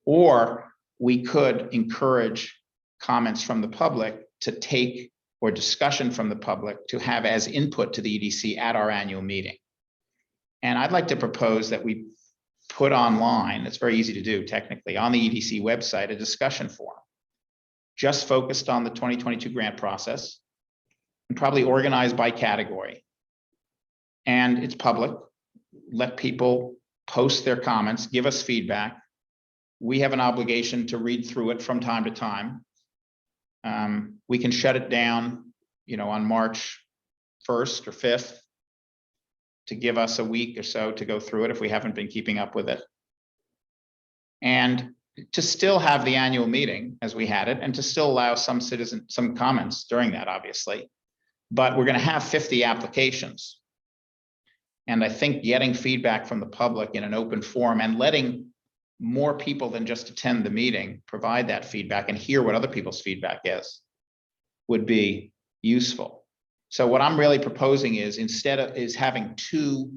Or we could encourage comments from the public to take, or discussion from the public to have as input to the EDC at our annual meeting. And I'd like to propose that we put online, it's very easy to do technically, on the EDC website, a discussion forum, just focused on the 2022 grant process, and probably organized by category. And it's public. Let people post their comments, give us feedback. We have an obligation to read through it from time to time. We can shut it down, on March 1st or 5th to give us a week or so to go through it if we haven't been keeping up with it. And to still have the annual meeting as we had it, and to still allow some comments during that, obviously. But we're going to have 50 applications. And I think getting feedback from the public in an open forum and letting more people than just attend the meeting provide that feedback and hear what other people's feedback is would be useful. So what I'm really proposing is, instead of having two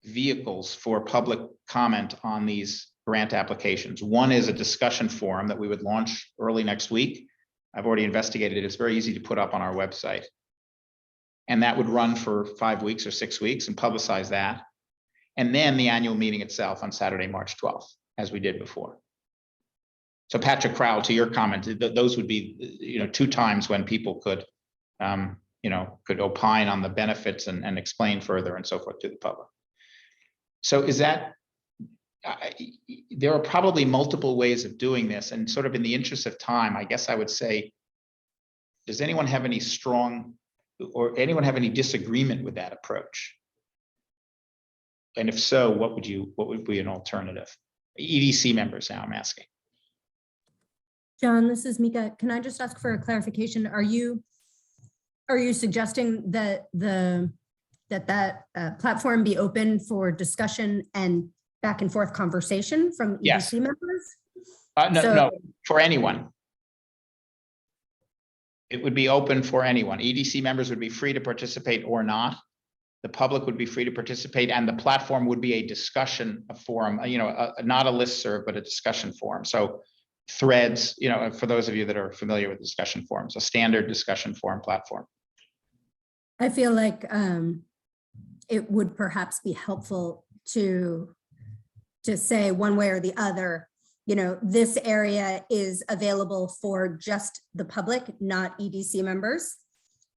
vehicles for public comment on these grant applications. One is a discussion forum that we would launch early next week. I've already investigated it. It's very easy to put up on our website. And that would run for 5 weeks or 6 weeks and publicize that. And then the annual meeting itself on Saturday, March 12th, as we did before. So Patrick Crowell, to your comment, those would be, 2 times when people could, could opine on the benefits and explain further and so forth to the public. So is that, there are probably multiple ways of doing this, and sort of in the interest of time, I guess I would say, does anyone have any strong or anyone have any disagreement with that approach? And if so, what would be an alternative? EDC members now, I'm asking. John, this is Mika. Can I just ask for a clarification? Are you suggesting that that platform be open for discussion and back and forth conversation from Yes. EDC members? No, for anyone. It would be open for anyone. EDC members would be free to participate or not. The public would be free to participate, and the platform would be a discussion, a forum, not a listserv, but a discussion forum. So threads, for those of you that are familiar with discussion forums, a standard discussion forum platform. I feel like it would perhaps be helpful to say one way or the other, this area is available for just the public, not EDC members,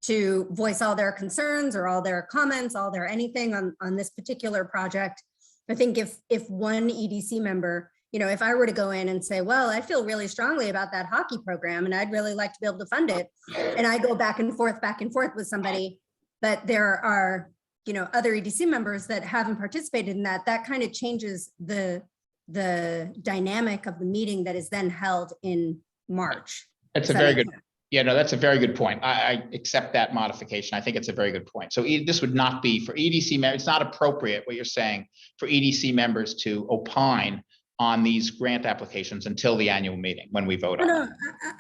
to voice all their concerns or all their comments, all their anything on this particular project. I think if one EDC member, if I were to go in and say, well, I feel really strongly about that hockey program and I'd really like to be able to fund it. And I go back and forth with somebody, but there are, other EDC members that haven't participated in that kind of changes the dynamic of the meeting that is then held in March. That's a very good, that's a very good point. I accept that modification. I think it's a very good point. So this would not be for EDC members. It's not appropriate what you're saying for EDC members to opine on these grant applications until the annual meeting when we vote on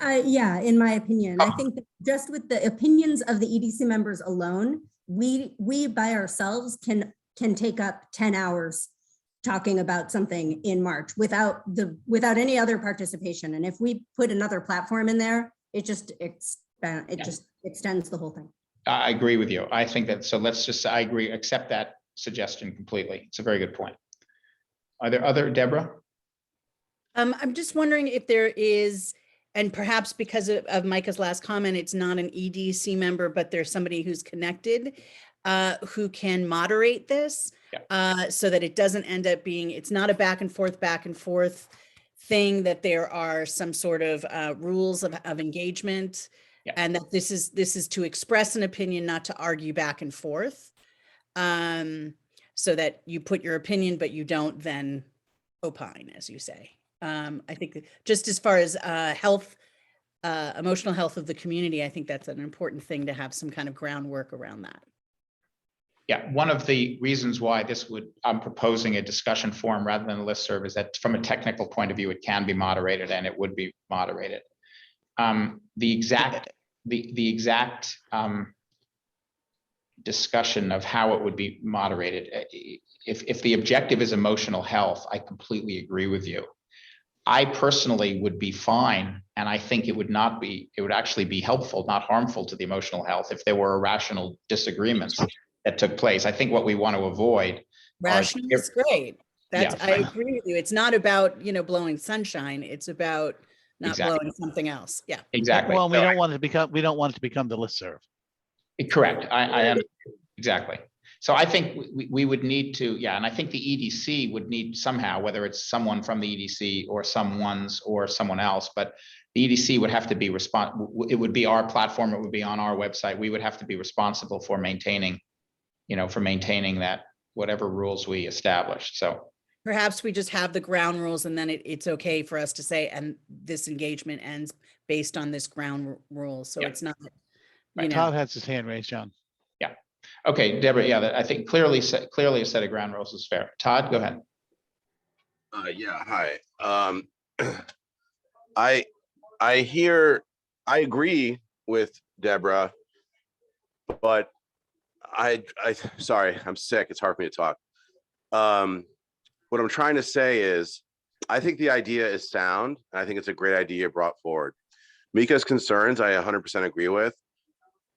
it. Yeah, in my opinion, I think that just with the opinions of the EDC members alone, we by ourselves can take up 10 hours talking about something in March without any other participation. And if we put another platform in there, it just extends the whole thing. I agree with you. I think that, so I agree, accept that suggestion completely. It's a very good point. Are there other, Deborah? I'm just wondering if there is, and perhaps because of Micah's last comment, it's not an EDC member, but there's somebody who's connected who can moderate this so that it doesn't end up being, it's not a back and forth thing, that there are some sort of rules of engagement, and that this is to express an opinion, not to argue back and forth. So that you put your opinion, but you don't then opine, as you say. I think that just as far as health, emotional health of the community, I think that's an important thing to have some kind of groundwork around that. Yeah, one of the reasons why I'm proposing a discussion forum rather than a listserv is that from a technical point of view, it can be moderated and it would be moderated. The exact discussion of how it would be moderated, if the objective is emotional health, I completely agree with you. I personally would be fine, and I think it would actually be helpful, not harmful to the emotional health, if there were irrational disagreements that took place. I think what we want to avoid. Rational is great. I agree with you. It's not about, blowing sunshine. It's about not blowing something else. Yeah. Exactly. Well, we don't want it to become the listserv. Correct. I exactly. So I think we would need to, and I think the EDC would need somehow, whether it's someone from the EDC or someone else, but the EDC would have to be it would be our platform. It would be on our website. We would have to be responsible for maintaining that, whatever rules we established. So perhaps we just have the ground rules, and then it's okay for us to say, and this engagement ends based on this ground rule. So it's not, Todd has his hand raised, John. Yeah. Okay, Deborah. Yeah, I think clearly a set of ground rules is fair. Todd, go ahead. Hi. I agree with Deborah, but sorry, I'm sick. It's hard for me to talk. What I'm trying to say is, I think the idea is sound. And I think it's a great idea brought forward. Mika's concerns, I 100% agree with.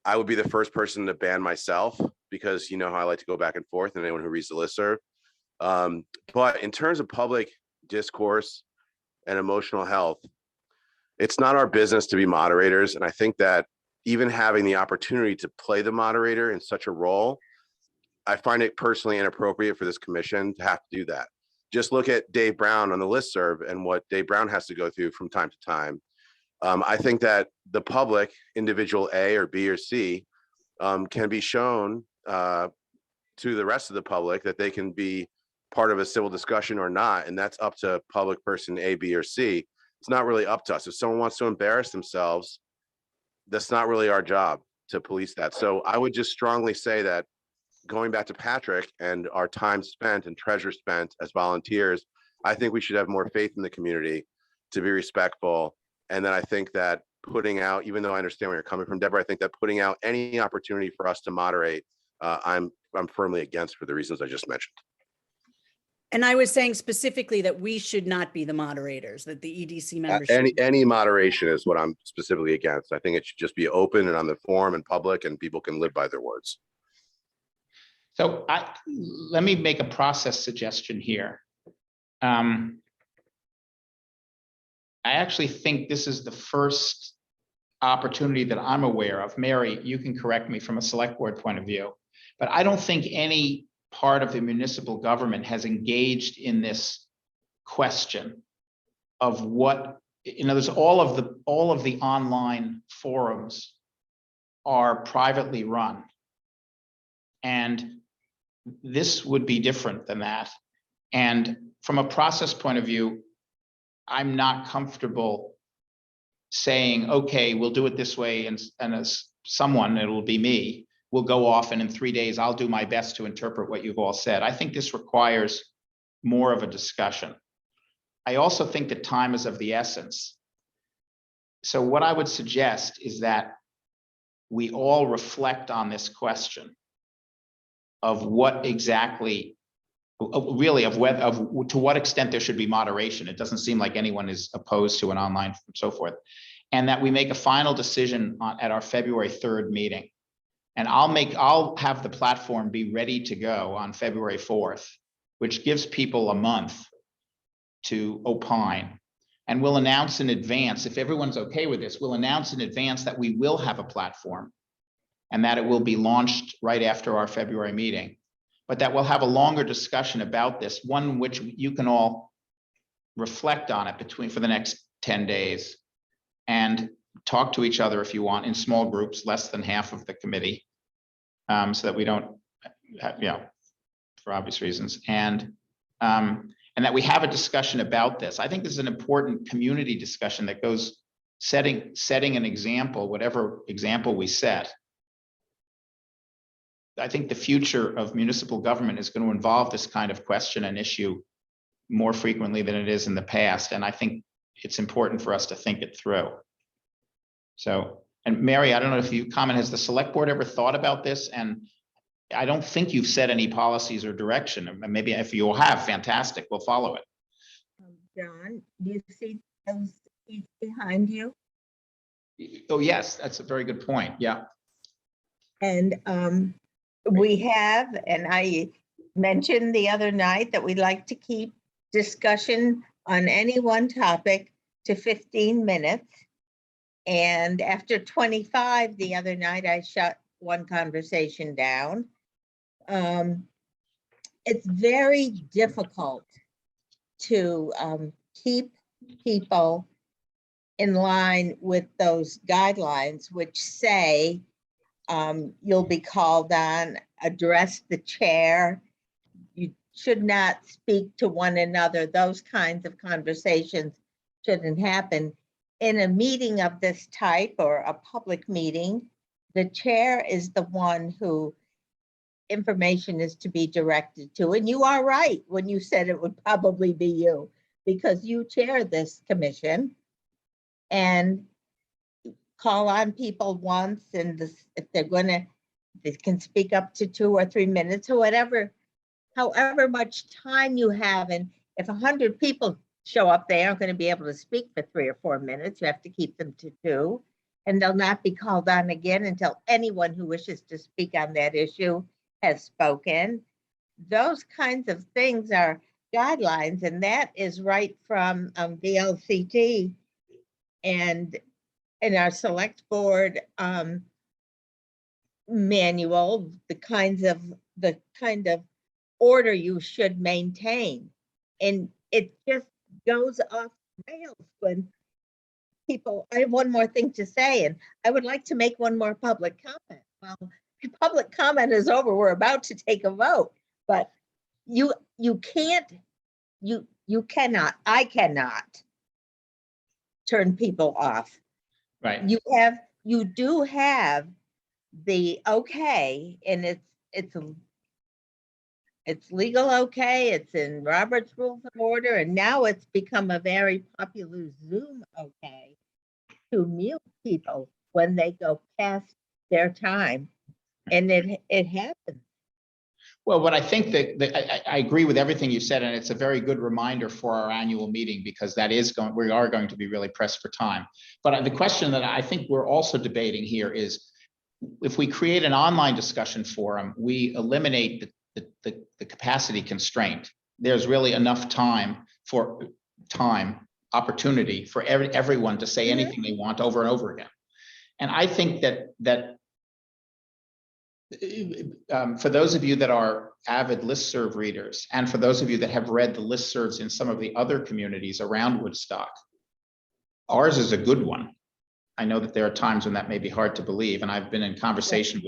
I would be the first person to ban myself, because you know how I like to go back and forth, and anyone who reads the listserv. But in terms of public discourse and emotional health, it's not our business to be moderators. And I think that even having the opportunity to play the moderator in such a role, I find it personally inappropriate for this commission to have to do that. Just look at Dave Brown on the listserv and what Dave Brown has to go through from time to time. I think that the public, individual A or B or C, can be shown to the rest of the public that they can be part of a civil discussion or not. And that's up to public person A, B, or C. It's not really up to us. If someone wants to embarrass themselves, that's not really our job to police that. So I would just strongly say that, going back to Patrick and our time spent and treasure spent as volunteers, I think we should have more faith in the community to be respectful. And then I think that putting out, even though I understand where you're coming from, Deborah, I think that putting out any opportunity for us to moderate, I'm firmly against for the reasons I just mentioned. And I was saying specifically that we should not be the moderators, that the EDC members. should. Any moderation is what I'm specifically against. I think it should just be open and on the forum and public, and people can live by their words. So let me make a process suggestion here. I actually think this is the first opportunity that I'm aware of. Mary, you can correct me from a select board point of view, but I don't think any part of the municipal government has engaged in this question of what, in other words, all of the online forums are privately run. And this would be different than that. And from a process point of view, I'm not comfortable saying, okay, we'll do it this way, and as someone, it'll be me, will go off, and in 3 days, I'll do my best to interpret what you've all said. I think this requires more of a discussion. I also think that time is of the essence. So what I would suggest is that we all reflect on this question of what exactly, really, of to what extent there should be moderation. It doesn't seem like anyone is opposed to an online and so forth. And that we make a final decision at our February 3rd meeting. And I'll have the platform be ready to go on February 4th, which gives people a month to opine. And we'll announce in advance, if everyone's okay with this, we'll announce in advance that we will have a platform and that it will be launched right after our February meeting. But that we'll have a longer discussion about this, one in which you can all reflect on it for the next 10 days and talk to each other if you want in small groups, less than half of the committee, so that we don't, for obvious reasons. And that we have a discussion about this. I think this is an important community discussion that goes setting an example, whatever example we set. I think the future of municipal government is going to involve this kind of question and issue more frequently than it is in the past. And I think it's important for us to think it through. So, and Mary, I don't know if you comment, has the select board ever thought about this? And I don't think you've set any policies or direction. Maybe if you have, fantastic, we'll follow it. John, do you see those seats behind you? Oh, yes, that's a very good point. Yeah. And we have, and I mentioned the other night that we'd like to keep discussion on any one topic to 15 minutes. And after 25 the other night, I shut one conversation down. It's very difficult to keep people in line with those guidelines, which say you'll be called on, address the chair, you should not speak to one another. Those kinds of conversations shouldn't happen. In a meeting of this type or a public meeting, the chair is the one who information is to be directed to. And you are right when you said it would probably be you, because you chair this commission and call on people once, and if they're gonna, they can speak up to 2 or 3 minutes or whatever, however much time you have. And if 100 people show up, they aren't going to be able to speak for 3 or 4 minutes. You have to keep them to 2, and they'll not be called on again until anyone who wishes to speak on that issue has spoken. Those kinds of things are guidelines, and that is right from VLCT and in our select board manual, the kind of order you should maintain. And it just goes off rails when people, I have one more thing to say, and I would like to make one more public comment. Well, public comment is over. We're about to take a vote, but you can't, you cannot, I cannot turn people off. Right. You do have the okay, and it's legal okay, it's in Robert's Rules of Order, and now it's become a very popular Zoom okay to mute people when they go past their time, and it happens. Well, what I think I agree with everything you said, and it's a very good reminder for our annual meeting, because we are going to be really pressed for time. But the question that I think we're also debating here is, if we create an online discussion forum, we eliminate the capacity constraint. There's really enough opportunity for everyone to say anything they want over and over again. And I think that for those of you that are avid listserv readers, and for those of you that have read the listservs in some of the other communities around Woodstock, ours is a good one. I know that there are times when that may be hard to believe, and I've been in conversation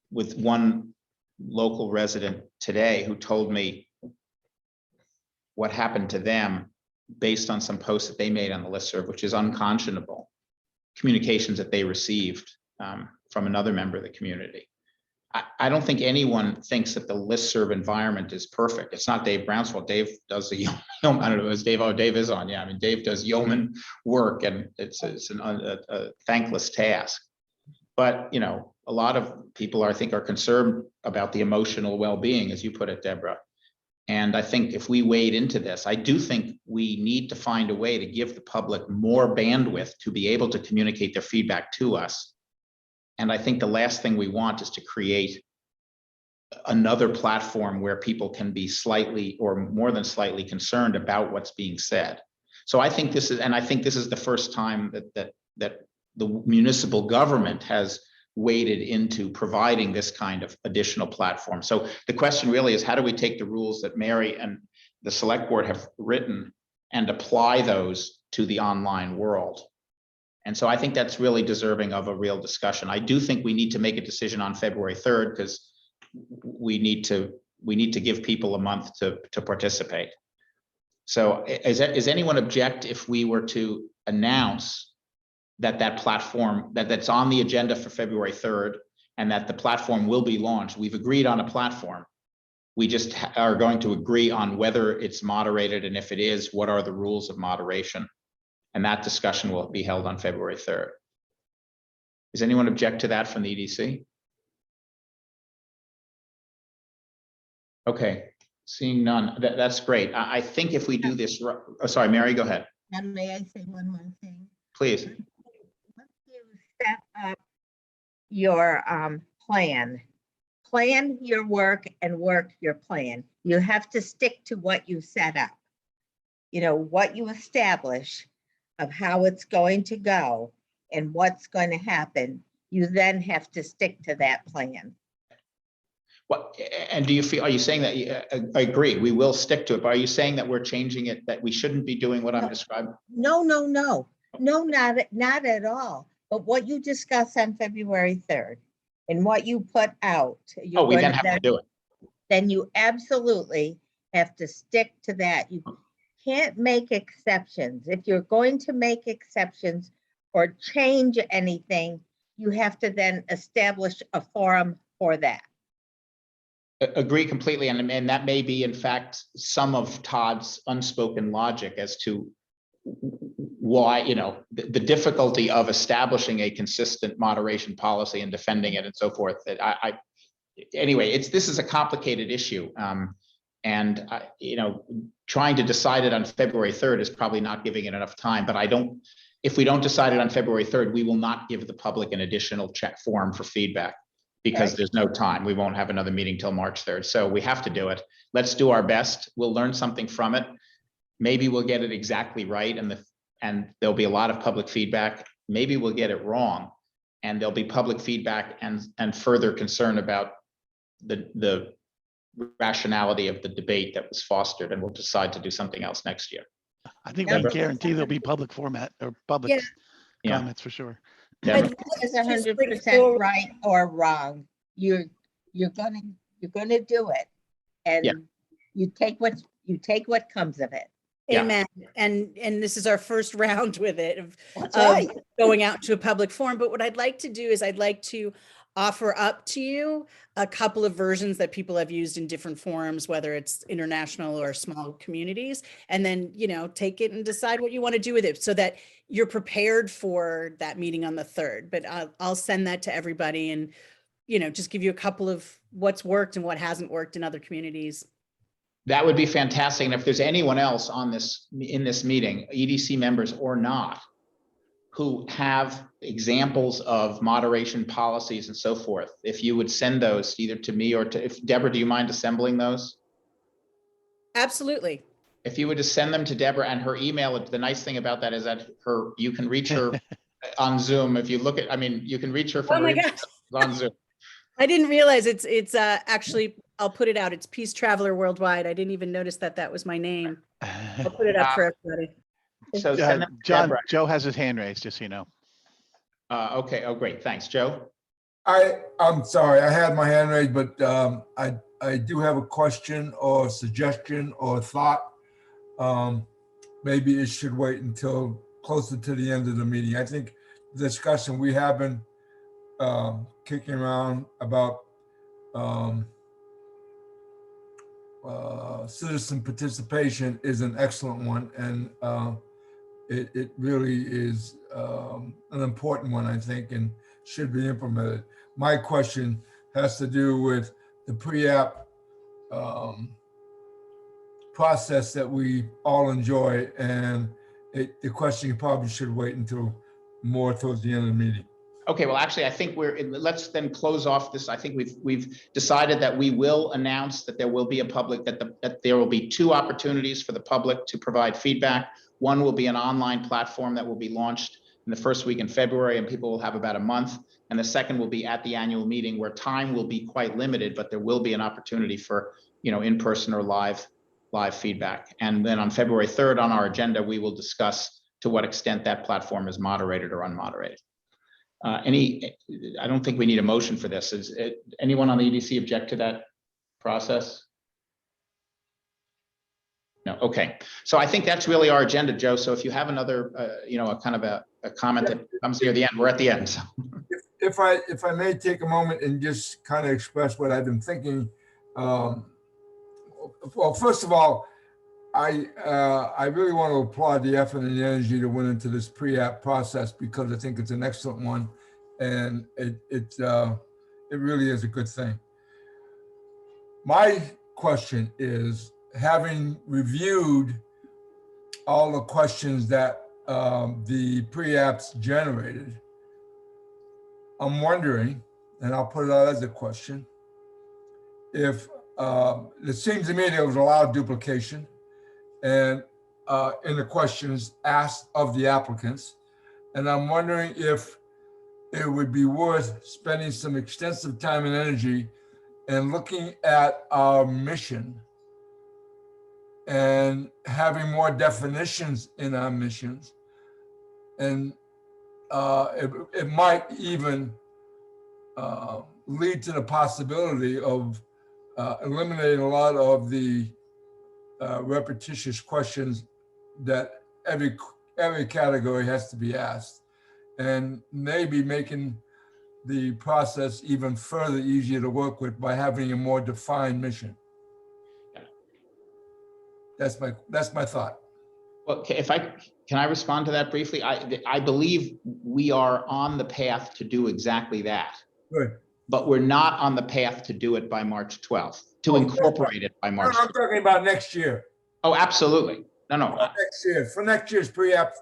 with one local resident today who told me what happened to them based on some posts that they made on the listserv, which is unconscionable communications that they received from another member of the community. I don't think anyone thinks that the listserv environment is perfect. It's not Dave Brown's fault. Dave does the, I don't know, is Dave, oh, Dave is on. Yeah, I mean, Dave does yeoman work, and it's a thankless task. But, you know, a lot of people I think are concerned about the emotional well-being, as you put it, Deborah. And I think if we wade into this, I do think we need to find a way to give the public more bandwidth to be able to communicate their feedback to us. And I think the last thing we want is to create another platform where people can be slightly or more than slightly concerned about what's being said. So I think this is the first time that the municipal government has waded into providing this kind of additional platform. So the question really is, how do we take the rules that Mary and the select board have written and apply those to the online world? And so I think that's really deserving of a real discussion. I do think we need to make a decision on February 3rd, because we need to give people a month to participate. So is anyone object if we were to announce that platform, that's on the agenda for February 3rd, and that the platform will be launched? We've agreed on a platform. We just are going to agree on whether it's moderated, and if it is, what are the rules of moderation? And that discussion will be held on February 3rd. Does anyone object to that from the EDC? Okay, seeing none, that's great. I think if we do this, oh, sorry, Mary, go ahead. And may I say one more thing? Please. Once you set up your plan your work and work your plan. You have to stick to what you set up. You know, what you establish of how it's going to go and what's going to happen. You then have to stick to that plan. What, and do you feel, are you saying that, I agree, we will stick to it, but are you saying that we're changing it, that we shouldn't be doing what I'm describing? No, not at all. But what you discuss on February 3rd and what you put out. Oh, we then have to do it. Then you absolutely have to stick to that. You can't make exceptions. If you're going to make exceptions or change anything, you have to then establish a forum for that. Agree completely, and that may be in fact some of Todd's unspoken logic as to why, you know, the difficulty of establishing a consistent moderation policy and defending it and so forth. That anyway, this is a complicated issue, and you know, trying to decide it on February 3rd is probably not giving it enough time. But if we don't decide it on February 3rd, we will not give the public an additional check form for feedback, because there's no time. We won't have another meeting till March 3rd. So we have to do it. Let's do our best. We'll learn something from it. Maybe we'll get it exactly right, and there'll be a lot of public feedback. Maybe we'll get it wrong, and there'll be public feedback and further concern about the rationality of the debate that was fostered, and we'll decide to do something else next year. I think we can guarantee there'll be public format or public Yeah. comments for sure. Deborah? Is 100% right or wrong. you're gonna do it. Yeah. And you take what comes of it. Yeah. Amen. And this is our first round with it of That's of right. going out to a public forum. But what I'd like to do is I'd like to offer up to you a couple of versions that people have used in different forums, whether it's international or small communities, and then, take it and decide what you want to do with it so that you're prepared for that meeting on the 3rd. But I'll send that to everybody and, just give you a couple of what's worked and what hasn't worked in other communities. That would be fantastic. And if there's anyone else in this meeting, EDC members or not, who have examples of moderation policies and so forth, if you would send those either to me or if Deborah, do you mind assembling those? Absolutely. If you would just send them to Deborah, and her email, the nice thing about that is that you can reach her on Zoom. If you look at, you can reach her from Oh my her email gosh. on Zoom. I didn't realize it's actually, I'll put it out. It's Peace Traveler Worldwide. I didn't even notice that was my name. I'll put it up for everybody. So send them to John, Deborah. Joe has his hand raised, just so you know. Okay. Oh, great. Thanks, Joe. I'm sorry, I had my hand raised, but I do have a question or suggestion or thought. Maybe it should wait until closer to the end of the meeting. I think the discussion we have been kicking around about citizen participation is an excellent one, and it really is an important one, I think, and should be implemented. My question has to do with the pre-app process that we all enjoy, and the question probably should wait until more towards the end of the meeting. Okay, well, actually, I think let's then close off this. I think we've decided that we will announce that there will be that there will be 2 opportunities for the public to provide feedback. One will be an online platform that will be launched in the first week in February, and people will have about a month. And the second will be at the annual meeting, where time will be quite limited, but there will be an opportunity for, in-person or live feedback. And then on February 3rd on our agenda, we will discuss to what extent that platform is moderated or unmoderated. I don't think we need a motion for this. Is anyone on the EDC object to that process? No. Okay. So I think that's really our agenda, Joe. So if you have another, a kind of a comment that comes near the end, we're at the end. So. If I may take a moment and just kind of express what I've been thinking. Well, first of all, I really want to applaud the effort and the energy that went into this pre-app process, because I think it's an excellent one, and it really is a good thing. My question is, having reviewed all the questions that the pre-apps generated, I'm wondering, and I'll put it out as a question, if it seems to me there was a lot of duplication and in the questions asked of the applicants. And I'm wondering if it would be worth spending some extensive time and energy and looking at our mission and having more definitions in our missions. And it might even lead to the possibility of eliminating a lot of the repetitious questions that every category has to be asked, and maybe making the process even further easier to work with by having a more defined mission. That's my thought. Well, can I respond to that briefly? I believe we are on the path to do exactly that. Good. But we're not on the path to do it by March 12th, to incorporate it by March. I'm talking about next year. Oh, absolutely. No. Next year, for next year's pre-app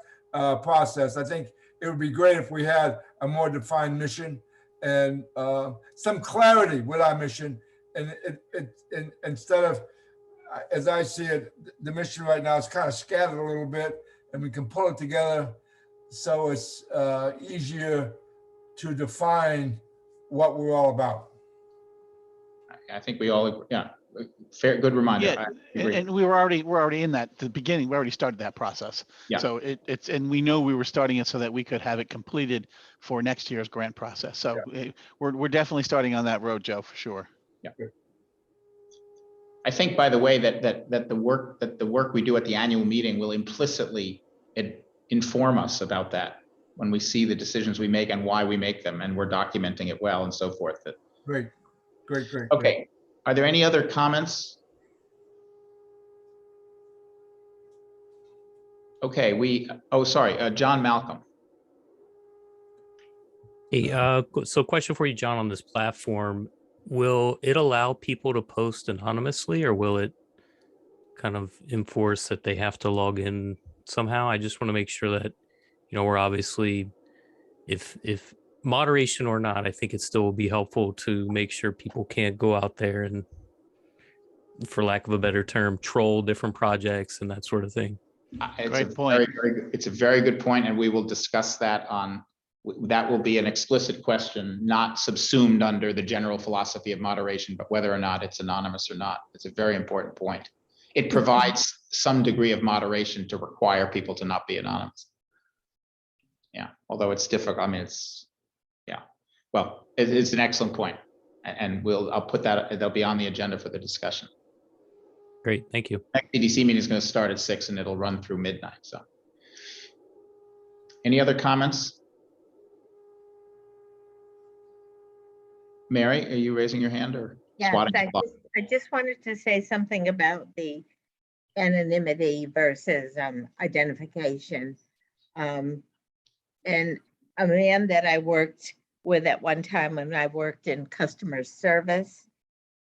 process, I think it would be great if we had a more defined mission and some clarity with our mission. And instead of, as I see it, the mission right now is kind of scattered a little bit, and we can pull it together so it's easier to define what we're all about. I think we all agree. Yeah. Fair, good reminder. Yeah, I agree. and we're already in that, the beginning, we already started that process. Yeah. So it's, and we know we were starting it so that we could have it completed for next year's grant process. So we're definitely starting on that road, Joe, for sure. I think, by the way, that the work we do at the annual meeting will implicitly inform us about that when we see the decisions we make and why we make them, and we're documenting it well and so forth. Great, great, great. great. Okay, are there any other comments? Okay, sorry, John Malcolm. Hey, so question for you, John, on this platform, will it allow people to post anonymously, or will it kind of enforce that they have to log in somehow? I just want to make sure that, we're obviously, if moderation or not, I think it still will be helpful to make sure people can't go out there and, for lack of a better term, troll different projects and that sort of thing. Great point. It's a very good point, and we will discuss that that will be an explicit question, not subsumed under the general philosophy of moderation, but whether or not it's anonymous or not. It's a very important point. It provides some degree of moderation to require people to not be anonymous. Yeah, although it's difficult. I mean, well, it's an excellent point, and I'll put that, they'll be on the agenda for the discussion. Great, thank you. Next EDC meeting is going to start at 6 and it'll run through midnight. So, any other comments? Mary, are you raising your hand or Yes, swatting? I just wanted to say something about the anonymity versus identification. And a man that I worked with at one time when I worked in customer service,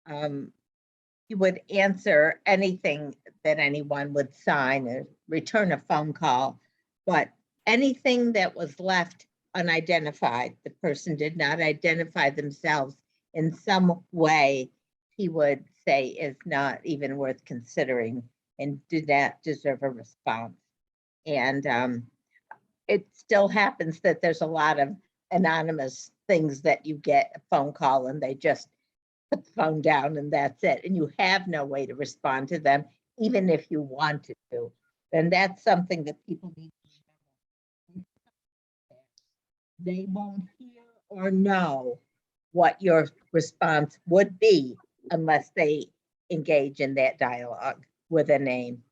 he would answer anything that anyone would sign or return a phone call, but anything that was left unidentified, the person did not identify themselves in some way, he would say is not even worth considering and did not deserve a response. And it still happens that there's a lot of anonymous things that you get a phone call and they just put the phone down and that's it. And you have no way to respond to them, even if you wanted to. Then that's something that people need to remember. They won't hear or know what your response would be unless they engage in that dialogue with a name.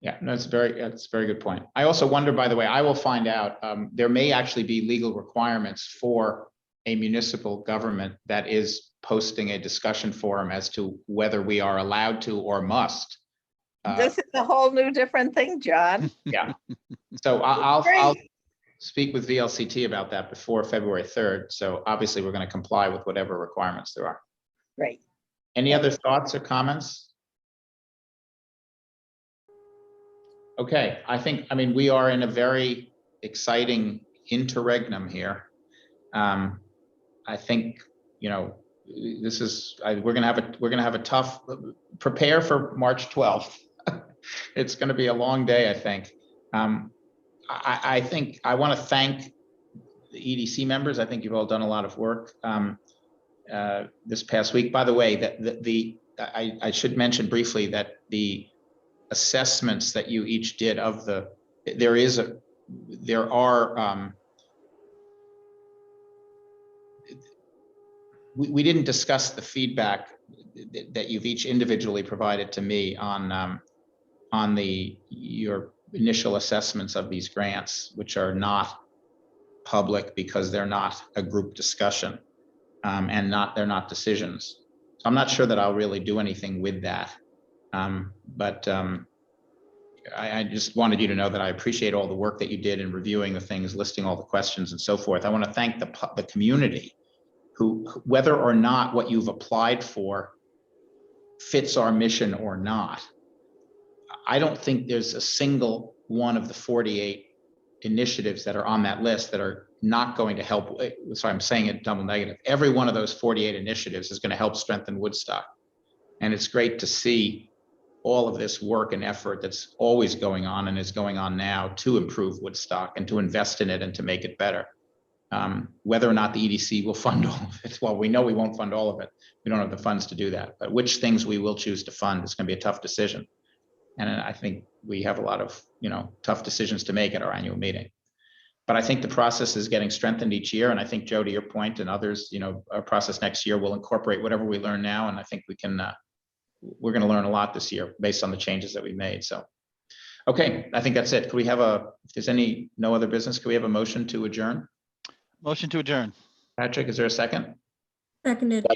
Yeah, no, it's a very good point. I also wonder, by the way, I will find out, there may actually be legal requirements for a municipal government that is posting a discussion forum as to whether we are allowed to or must. This is a whole new different thing, John. Yeah. So I'll Great. speak with VLCT about that before February 3rd. So obviously we're going to comply with whatever requirements there are. Great. Any other thoughts or comments? Okay, I mean, we are in a very exciting interregnum here. I think, this is, we're gonna have a tough, prepare for March 12th. It's gonna be a long day, I think. I think I want to thank the EDC members. I think you've all done a lot of work this past week. By the way, I should mention briefly that the assessments that you each did of we didn't discuss the feedback that you've each individually provided to me on your initial assessments of these grants, which are not public because they're not a group discussion and they're not decisions. So I'm not sure that I'll really do anything with that. But I just wanted you to know that I appreciate all the work that you did in reviewing the things, listing all the questions and so forth. I want to thank the community who, whether or not what you've applied for fits our mission or not, I don't think there's a single one of the 48 initiatives that are on that list that are not going to help. Sorry, I'm saying it double negative. Every one of those 48 initiatives is going to help strengthen Woodstock. And it's great to see all of this work and effort that's always going on and is going on now to improve Woodstock and to invest in it and to make it better. whether or not the EDC will fund all of it. Well, we know we won't fund all of it. We don't have the funds to do that, but which things we will choose to fund is going to be a tough decision. And I think we have a lot of, tough decisions to make at our annual meeting. But I think the process is getting strengthened each year. And I think, Joe, to your point, and others, our process next year will incorporate whatever we learn now. And I think we're going to learn a lot this year based on the changes that we made. So, okay, I think that's it. Could we have if there's no other business, could we have a motion to adjourn? Motion to adjourn. Patrick, is there a second? Seconded.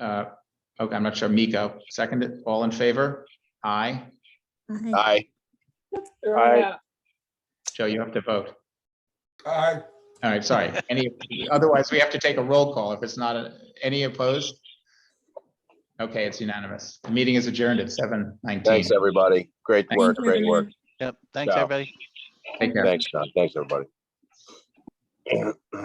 Okay, I'm not sure. Miko, seconded. All in favor? Aye. Aye. Aye. Joe, you have to vote. Aye. All right, sorry. Otherwise, we have to take a roll call if it's not any opposed. Okay, it's unanimous. The meeting is adjourned at 7:19. Thanks, everybody. Great work, Thank you, great work. everyone. Yep. Thanks, Ciao. everybody. Take care. Thanks, John. Thanks, everybody.